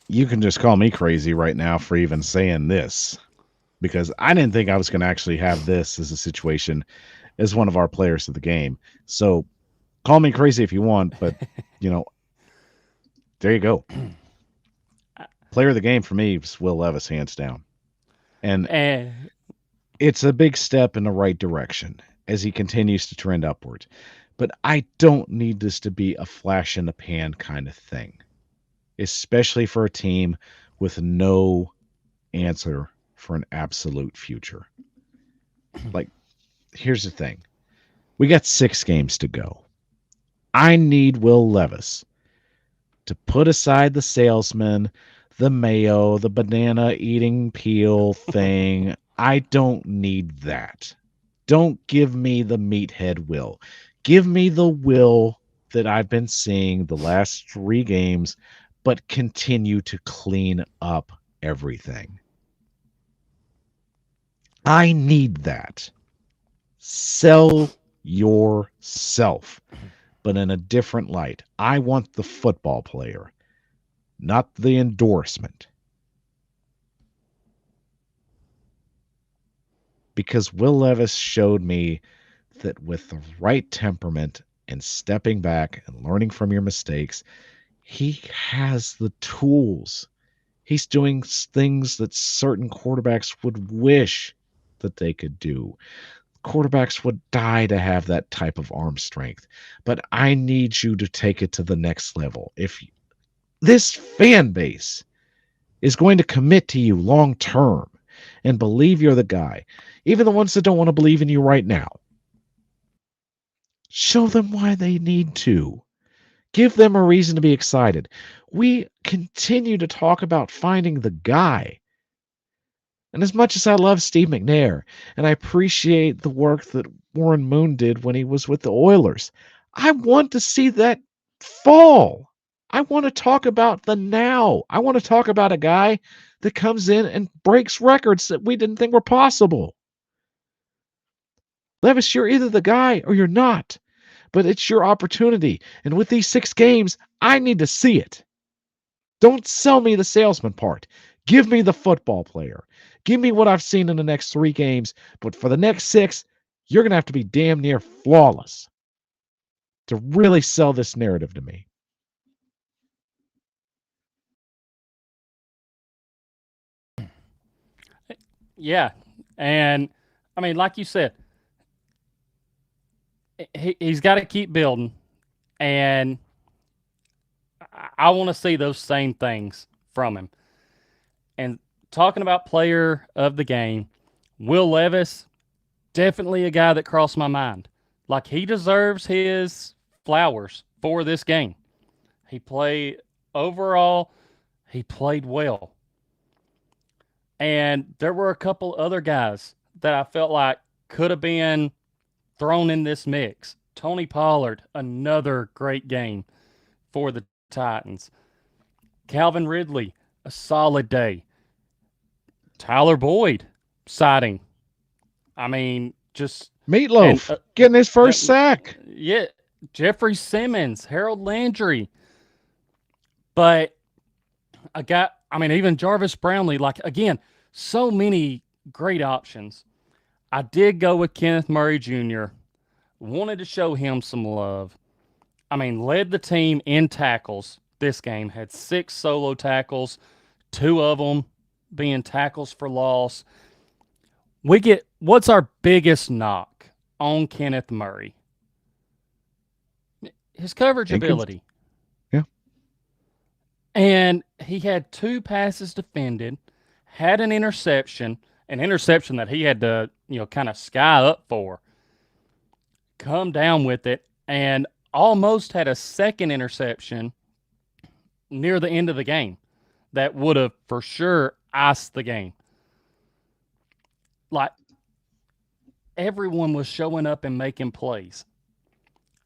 you can just call me crazy right now for even saying this, because I didn't think I was going to actually have this as a situation as one of our players of the game. So call me crazy if you want, but there you go. Player of the game for me was Will Levis, hands down. And it's a big step in the right direction as he continues to trend upward. But I don't need this to be a flash in the pan kind of thing, especially for a team with no answer for an absolute future. Like, here's the thing. We got 6 games to go. I need Will Levis to put aside the salesman, the mayo, the banana eating peel thing. I don't need that. Don't give me the meathead Will. Give me the Will that I've been seeing the last 3 games, but continue to clean up everything. I need that. Sell yourself, but in a different light. I want the football player, not the endorsement. Because Will Levis showed me that with the right temperament and stepping back and learning from your mistakes, he has the tools. He's doing things that certain quarterbacks would wish that they could do. Quarterbacks would die to have that type of arm strength. But I need you to take it to the next level. If this fan base is going to commit to you long term and believe you're the guy, even the ones that don't want to believe in you right now, show them why they need to. Give them a reason to be excited. We continue to talk about finding the guy. And as much as I love Steve McNair, and I appreciate the work that Warren Moon did when he was with the Oilers, I want to see that fall. I want to talk about the now. I want to talk about a guy that comes in and breaks records that we didn't think were possible. Levis, you're either the guy or you're not. But it's your opportunity. And with these 6 games, I need to see it. Don't sell me the salesman part. Give me the football player. Give me what I've seen in the next 3 games. But for the next 6, you're going to have to be damn near flawless to really sell this narrative to me. Yeah. And, I mean, like you said, he's got to keep building. And I want to see those same things from him. And talking about player of the game, Will Levis, definitely a guy that crossed my mind. Like, he deserves his flowers for this game. He played overall, he played well. And there were a couple other guys that I felt like could have been thrown in this mix. Tony Pollard, another great game for the Titans. Calvin Ridley, a solid day. Tyler Boyd, sighting. I mean, just Meatloaf getting his first sack. Yeah, Jeffrey Simmons, Harold Landry. But even Jarvis Brownlee, like, again, so many great options. I did go with Kenneth Murray Jr. Wanted to show him some love. I mean, led the team in tackles this game, had 6 solo tackles, 2 of them being tackles for loss. What's our biggest knock on Kenneth Murray? His coverage ability. Yeah. And he had 2 passes defended, had an interception that he had to, kind of sky up for. Come down with it, and almost had a second interception near the end of the game that would have for sure iced the game. Like, everyone was showing up and making plays.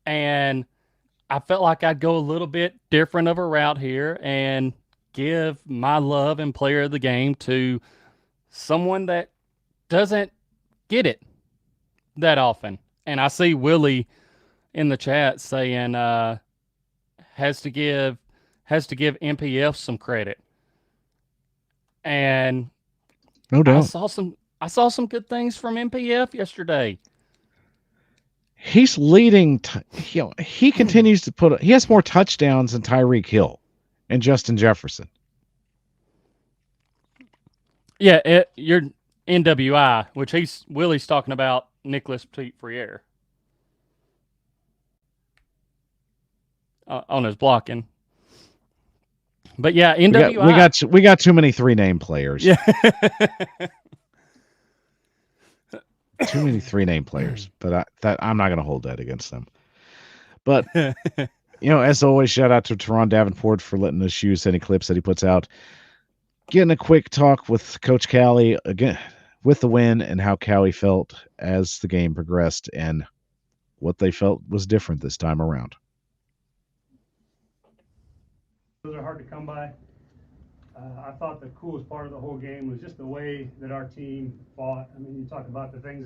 And I felt like I'd go a little bit different of a route here and give my love and player of the game to someone that doesn't get it that often. And I see Willie in the chat saying has to give MPF some credit. And no doubt. I saw some good things from MPF yesterday. He's leading. He continues to he has more touchdowns than Tyreek Hill and Justin Jefferson. Yeah, you're NWI, which Willie's talking about Nicholas Petit-Frere on his blocking. But yeah, NWI. We got too many 3-name players. Yeah. Too many 3-name players, but I'm not going to hold that against them. But as always, shout out to Teron Davenport for letting us use any clips that he puts out. Getting a quick talk with Coach Callie again with the win and how Callie felt as the game progressed and what they felt was different this time around. Those are hard to come by. I thought the coolest part of the whole game was just the way that our team fought. I mean, you talk about the things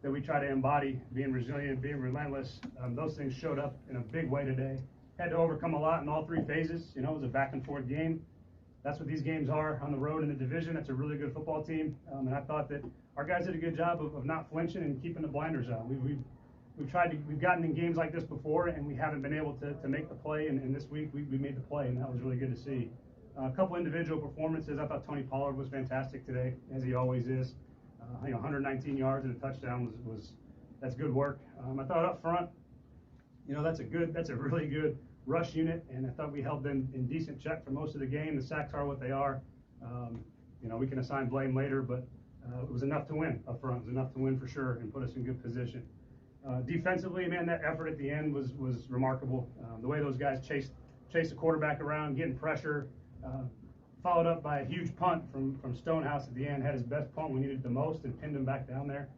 that we try to embody, being resilient, being relentless. Those things showed up in a big way today. Had to overcome a lot in all 3 phases. It was a back and forth game. That's what these games are on the road in the division. It's a really good football team. And I thought that our guys did a good job of not flinching and keeping the blinders on. We've gotten in games like this before, and we haven't been able to make the play. And this week we made the play, and that was really good to see. A couple individual performances. I thought Tony Pollard was fantastic today, as he always is. 119 yards and a touchdown that's good work. I thought up front, that's a really good rush unit, and I thought we held them in decent check for most of the game. The sacks are what they are. We can assign blame later, but it was enough to win up front. It was enough to win for sure and put us in good position. Defensively, man, that effort at the end was remarkable. The way those guys chased the quarterback around, getting pressure. Followed up by a huge punt from Stonehouse at the end. Had his best punt when we needed the most and pinned him back down there.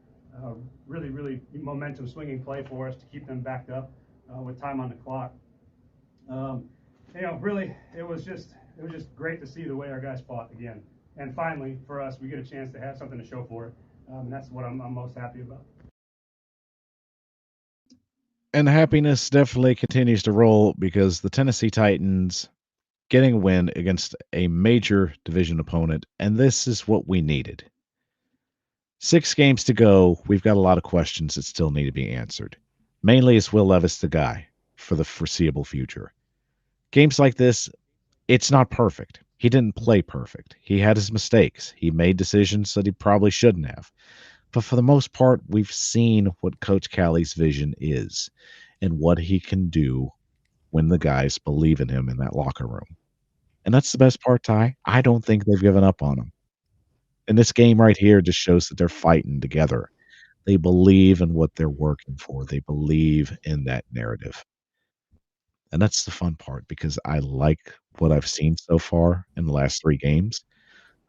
Really, really momentum swinging play for us to keep them backed up with time on the clock. Really, it was just great to see the way our guys fought again. And finally, for us, we get a chance to have something to show for it. And that's what I'm most happy about. And happiness definitely continues to roll because the Tennessee Titans getting a win against a major division opponent, and this is what we needed. 6 games to go. We've got a lot of questions that still need to be answered. Mainly, is Will Levis the guy for the foreseeable future? Games like this, it's not perfect. He didn't play perfect. He had his mistakes. He made decisions that he probably shouldn't have. But for the most part, we've seen what Coach Callie's vision is and what he can do when the guys believe in him in that locker room. And that's the best part, Ty. I don't think they've given up on him. And this game right here just shows that they're fighting together. They believe in what they're working for. They believe in that narrative. And that's the fun part because I like what I've seen so far in the last 3 games,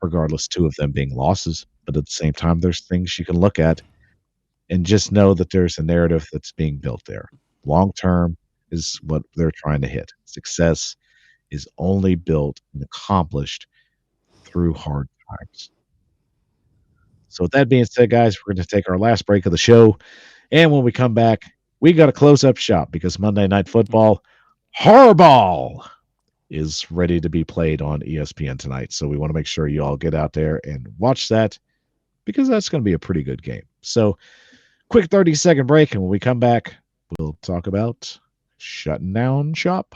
regardless 2 of them being losses. But at the same time, there's things you can look at and just know that there's a narrative that's being built there. Long term is what they're trying to hit. Success is only built and accomplished through hard times. So with that being said, guys, we're going to take our last break of the show. And when we come back, we got to close up shop because Monday Night Football, Harbaugh, is ready to be played on ESPN tonight. So we want to make sure you all get out there and watch that because that's going to be a pretty good game. So, quick 30-second break, and when we come back, we'll talk about shutting down shop.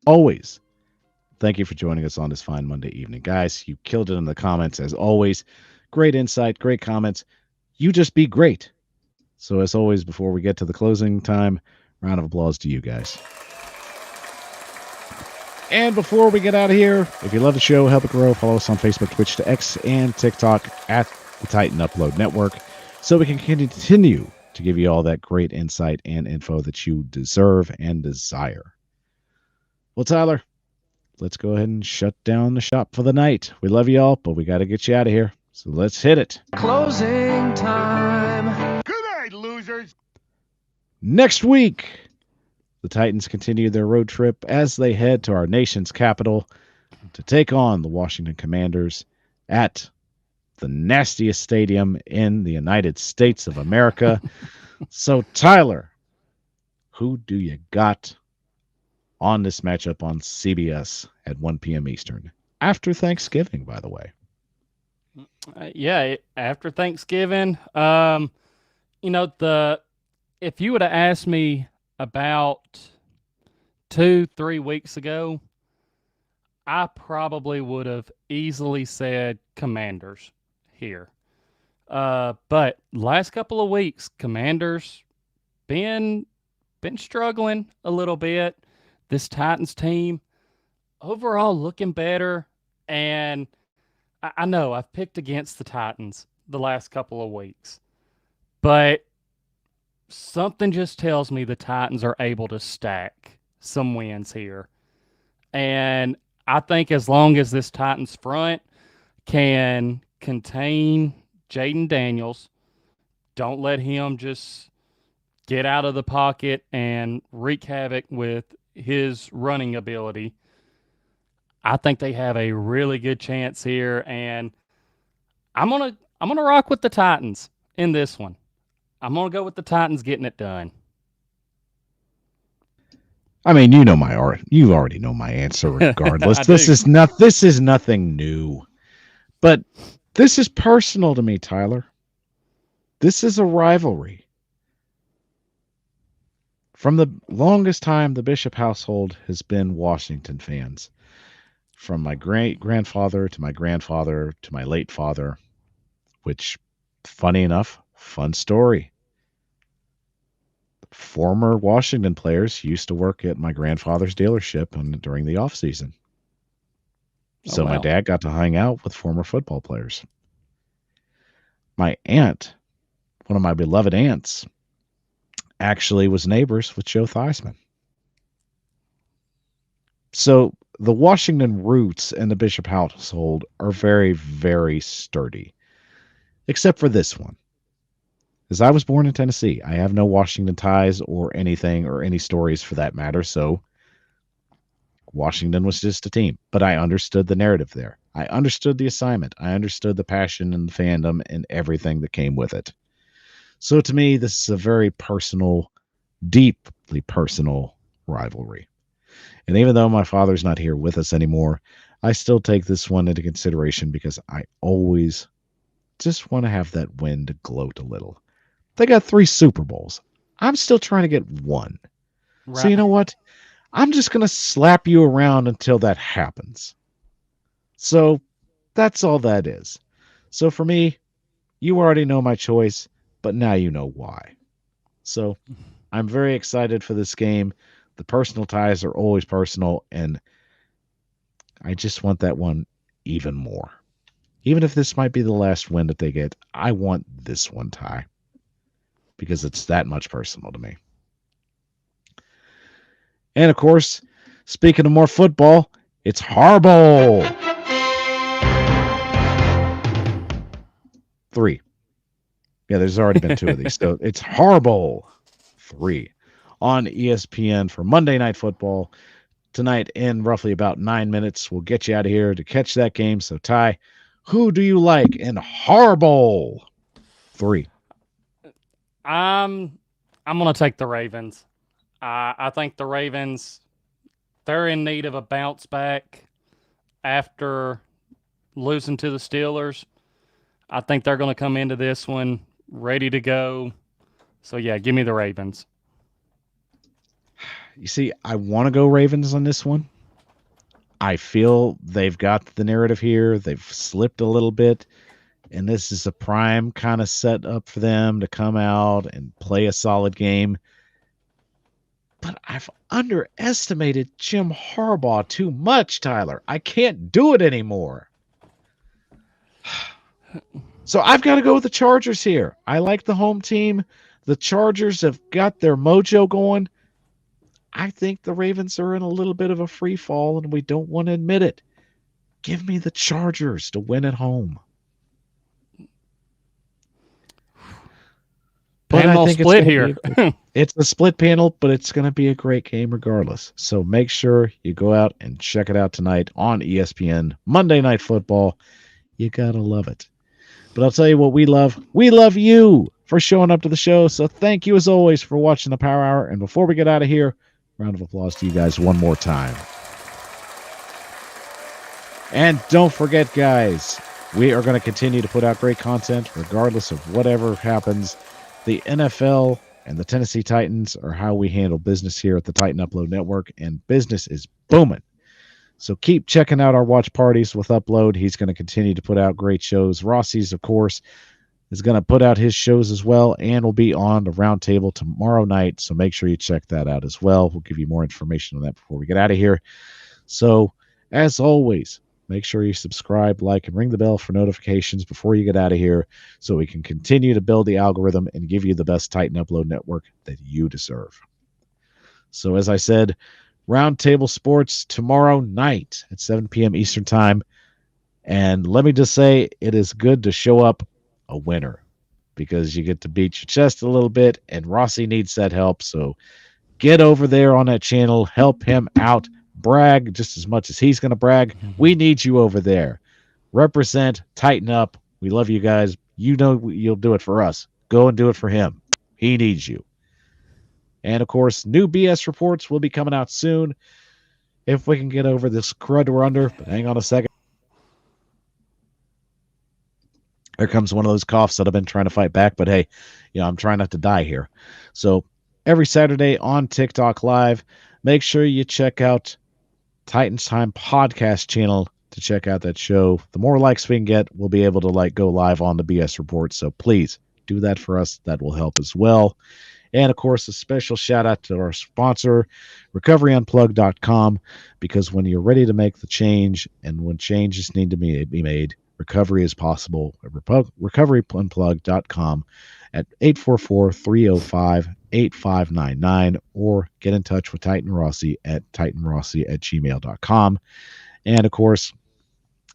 Always. Thank you for joining us on this fine Monday evening. Guys, you killed it in the comments as always. Great insight, great comments. You just be great. So, as always, before we get to the closing time, round of applause to you guys. And before we get out of here, if you love the show, help it grow. Follow us on Facebook, Twitch, to X, and TikTok at the Titan Upload Network so we can continue to give you all that great insight and info that you deserve and desire. Well, Tyler, let's go ahead and shut down the shop for the night. We love you all, but we got to get you out of here. So let's hit it. Closing time. Good night, losers. Next week, the Titans continue their road trip as they head to our nation's capital to take on the Washington Commanders at the nastiest stadium in the United States of America. So, Tyler, who do you got on this matchup on CBS at 1 p.m. Eastern? After Thanksgiving, by the way. After Thanksgiving. If you would have asked me about 2-3 weeks ago, I probably would have easily said Commanders here. But last couple of weeks, Commanders been struggling a little bit. This Titans team overall looking better, and I know I've picked against the Titans the last couple of weeks, but something just tells me the Titans are able to stack some wins here. And I think as long as this Titans front can contain Jaden Daniels, don't let him just get out of the pocket and wreak havoc with his running ability, I think they have a really good chance here, and I'm gonna rock with the Titans in this one. I'm gonna go with the Titans getting it done. I mean, you already know my answer regardless. This is nothing new. But this is personal to me, Tyler. This is a rivalry. From the longest time, the Bishop household has been Washington fans. From my great-grandfather to my grandfather to my late father, which, funny enough, fun story. Former Washington players used to work at my grandfather's dealership during the off season. So my dad got to hang out with former football players. My aunt, one of my beloved aunts, actually was neighbors with Joe Theismann. So the Washington roots in the Bishop household are very, very sturdy, except for this one. As I was born in Tennessee, I have no Washington ties or anything or any stories for that matter, so Washington was just a team. But I understood the narrative there. I understood the assignment. I understood the passion and the fandom and everything that came with it. So to me, this is a very personal, deeply personal rivalry. And even though my father's not here with us anymore, I still take this one into consideration because I always just want to have that win to gloat a little. They got 3 Super Bowls. I'm still trying to get 1. Right. So you know what? I'm just going to slap you around until that happens. So that's all that is. So for me, you already know my choice, but now you know why. So I'm very excited for this game. The personal ties are always personal, and I just want that one even more. Even if this might be the last win that they get, I want this one tie because it's that much personal to me. And, of course, speaking of more football, it's Harbaugh. 3. Yeah, there's already been 2 of these. So it's Horrible 3 on ESPN for Monday Night Football tonight in roughly about 9 minutes. We'll get you out of here to catch that game. So, Ty, who do you like in Horrible 3? I'm going to take the Ravens. I think the Ravens, they're in need of a bounce back after losing to the Steelers. I think they're going to come into this one ready to go. So, yeah, give me the Ravens. You see, I want to go Ravens on this one. I feel they've got the narrative here. They've slipped a little bit, and this is a prime kind of setup for them to come out and play a solid game. But I've underestimated Jim Harbaugh too much, Tyler. I can't do it anymore. So I've got to go with the Chargers here. I like the home team. The Chargers have got their mojo going. I think the Ravens are in a little bit of a free fall, and we don't want to admit it. Give me the Chargers to win at home. Panel split here. It's a split panel, but it's going to be a great game regardless. So make sure you go out and check it out tonight on ESPN, Monday Night Football. You got to love it. But I'll tell you what we love. We love you for showing up to the show. So thank you as always for watching the Power Hour. And before we get out of here, round of applause to you guys one more time. And don't forget, guys, we are going to continue to put out great content regardless of whatever happens. The NFL and the Tennessee Titans are how we handle business here at the Titan Upload Network, and business is booming. So keep checking out our watch parties with Upload. He's going to continue to put out great shows. Rossi's, of course, is going to put out his shows as well, and will be on the roundtable tomorrow night. So make sure you check that out as well. We'll give you more information on that before we get out of here. So as always, make sure you subscribe, like, and ring the bell for notifications before you get out of here so we can continue to build the algorithm and give you the best Titan Upload Network that you deserve. So as I said, Roundtable Sports tomorrow night at 7 p.m. Eastern Time. And let me just say, it is good to show up a winner because you get to beat your chest a little bit, and Rossi needs that help. So get over there on that channel, help him out, brag just as much as he's going to brag. We need you over there. Represent, tighten up. We love you guys. You know you'll do it for us. Go and do it for him. He needs you. And, of course, new BS reports will be coming out soon if we can get over this crud we're under. But hang on a second. There comes one of those coughs that I've been trying to fight back. But, hey, I'm trying not to die here. So every Saturday on TikTok Live, make sure you check out Titans Time podcast channel to check out that show. The more likes we can get, we'll be able to go live on the BS report. So please do that for us. That will help as well. And, of course, a special shout-out to our sponsor, RecoveryUnplugged.com, because when you're ready to make the change and when changes need to be made, recovery is possible at RecoveryUnplugged.com at 844-305-8599, or get in touch with Titan Rossi at titanrossi@gmail.com. And, of course,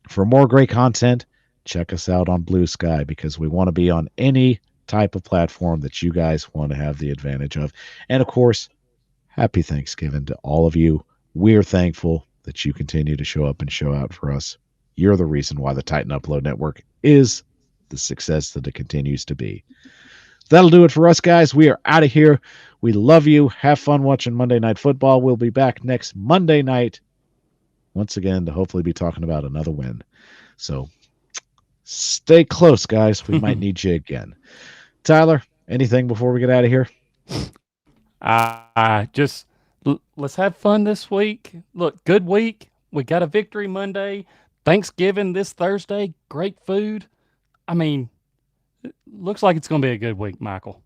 for more great content, check us out on Blue Sky, because we want to be on any type of platform that you guys want to have the advantage of. And, of course, happy Thanksgiving to all of you. We're thankful that you continue to show up and show out for us. You're the reason why the Titan Upload Network is the success that it continues to be. That'll do it for us, guys. We are out of here. We love you. Have fun watching Monday Night Football. We'll be back next Monday night once again to hopefully be talking about another win. So stay close, guys. We might need you again. Tyler, anything before we get out of here? Let's have fun this week. Look, good week. We got a victory Monday. Thanksgiving this Thursday. Great food. I mean, it looks like it's going to be a good week, Michael.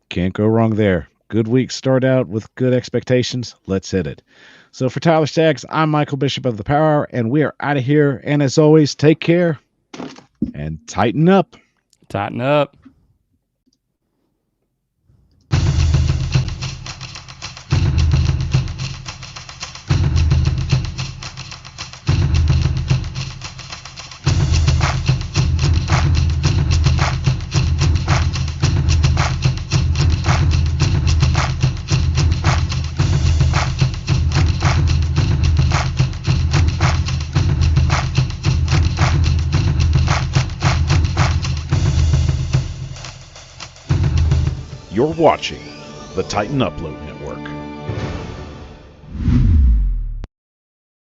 Can't go wrong there. Good week. Start out with good expectations. Let's hit it. So for Tyler Staggs, I'm Michael Bishop of the Power Hour, and we are out of here. And as always, take care and tighten up. Tighten up. You're watching the Titan Upload Network.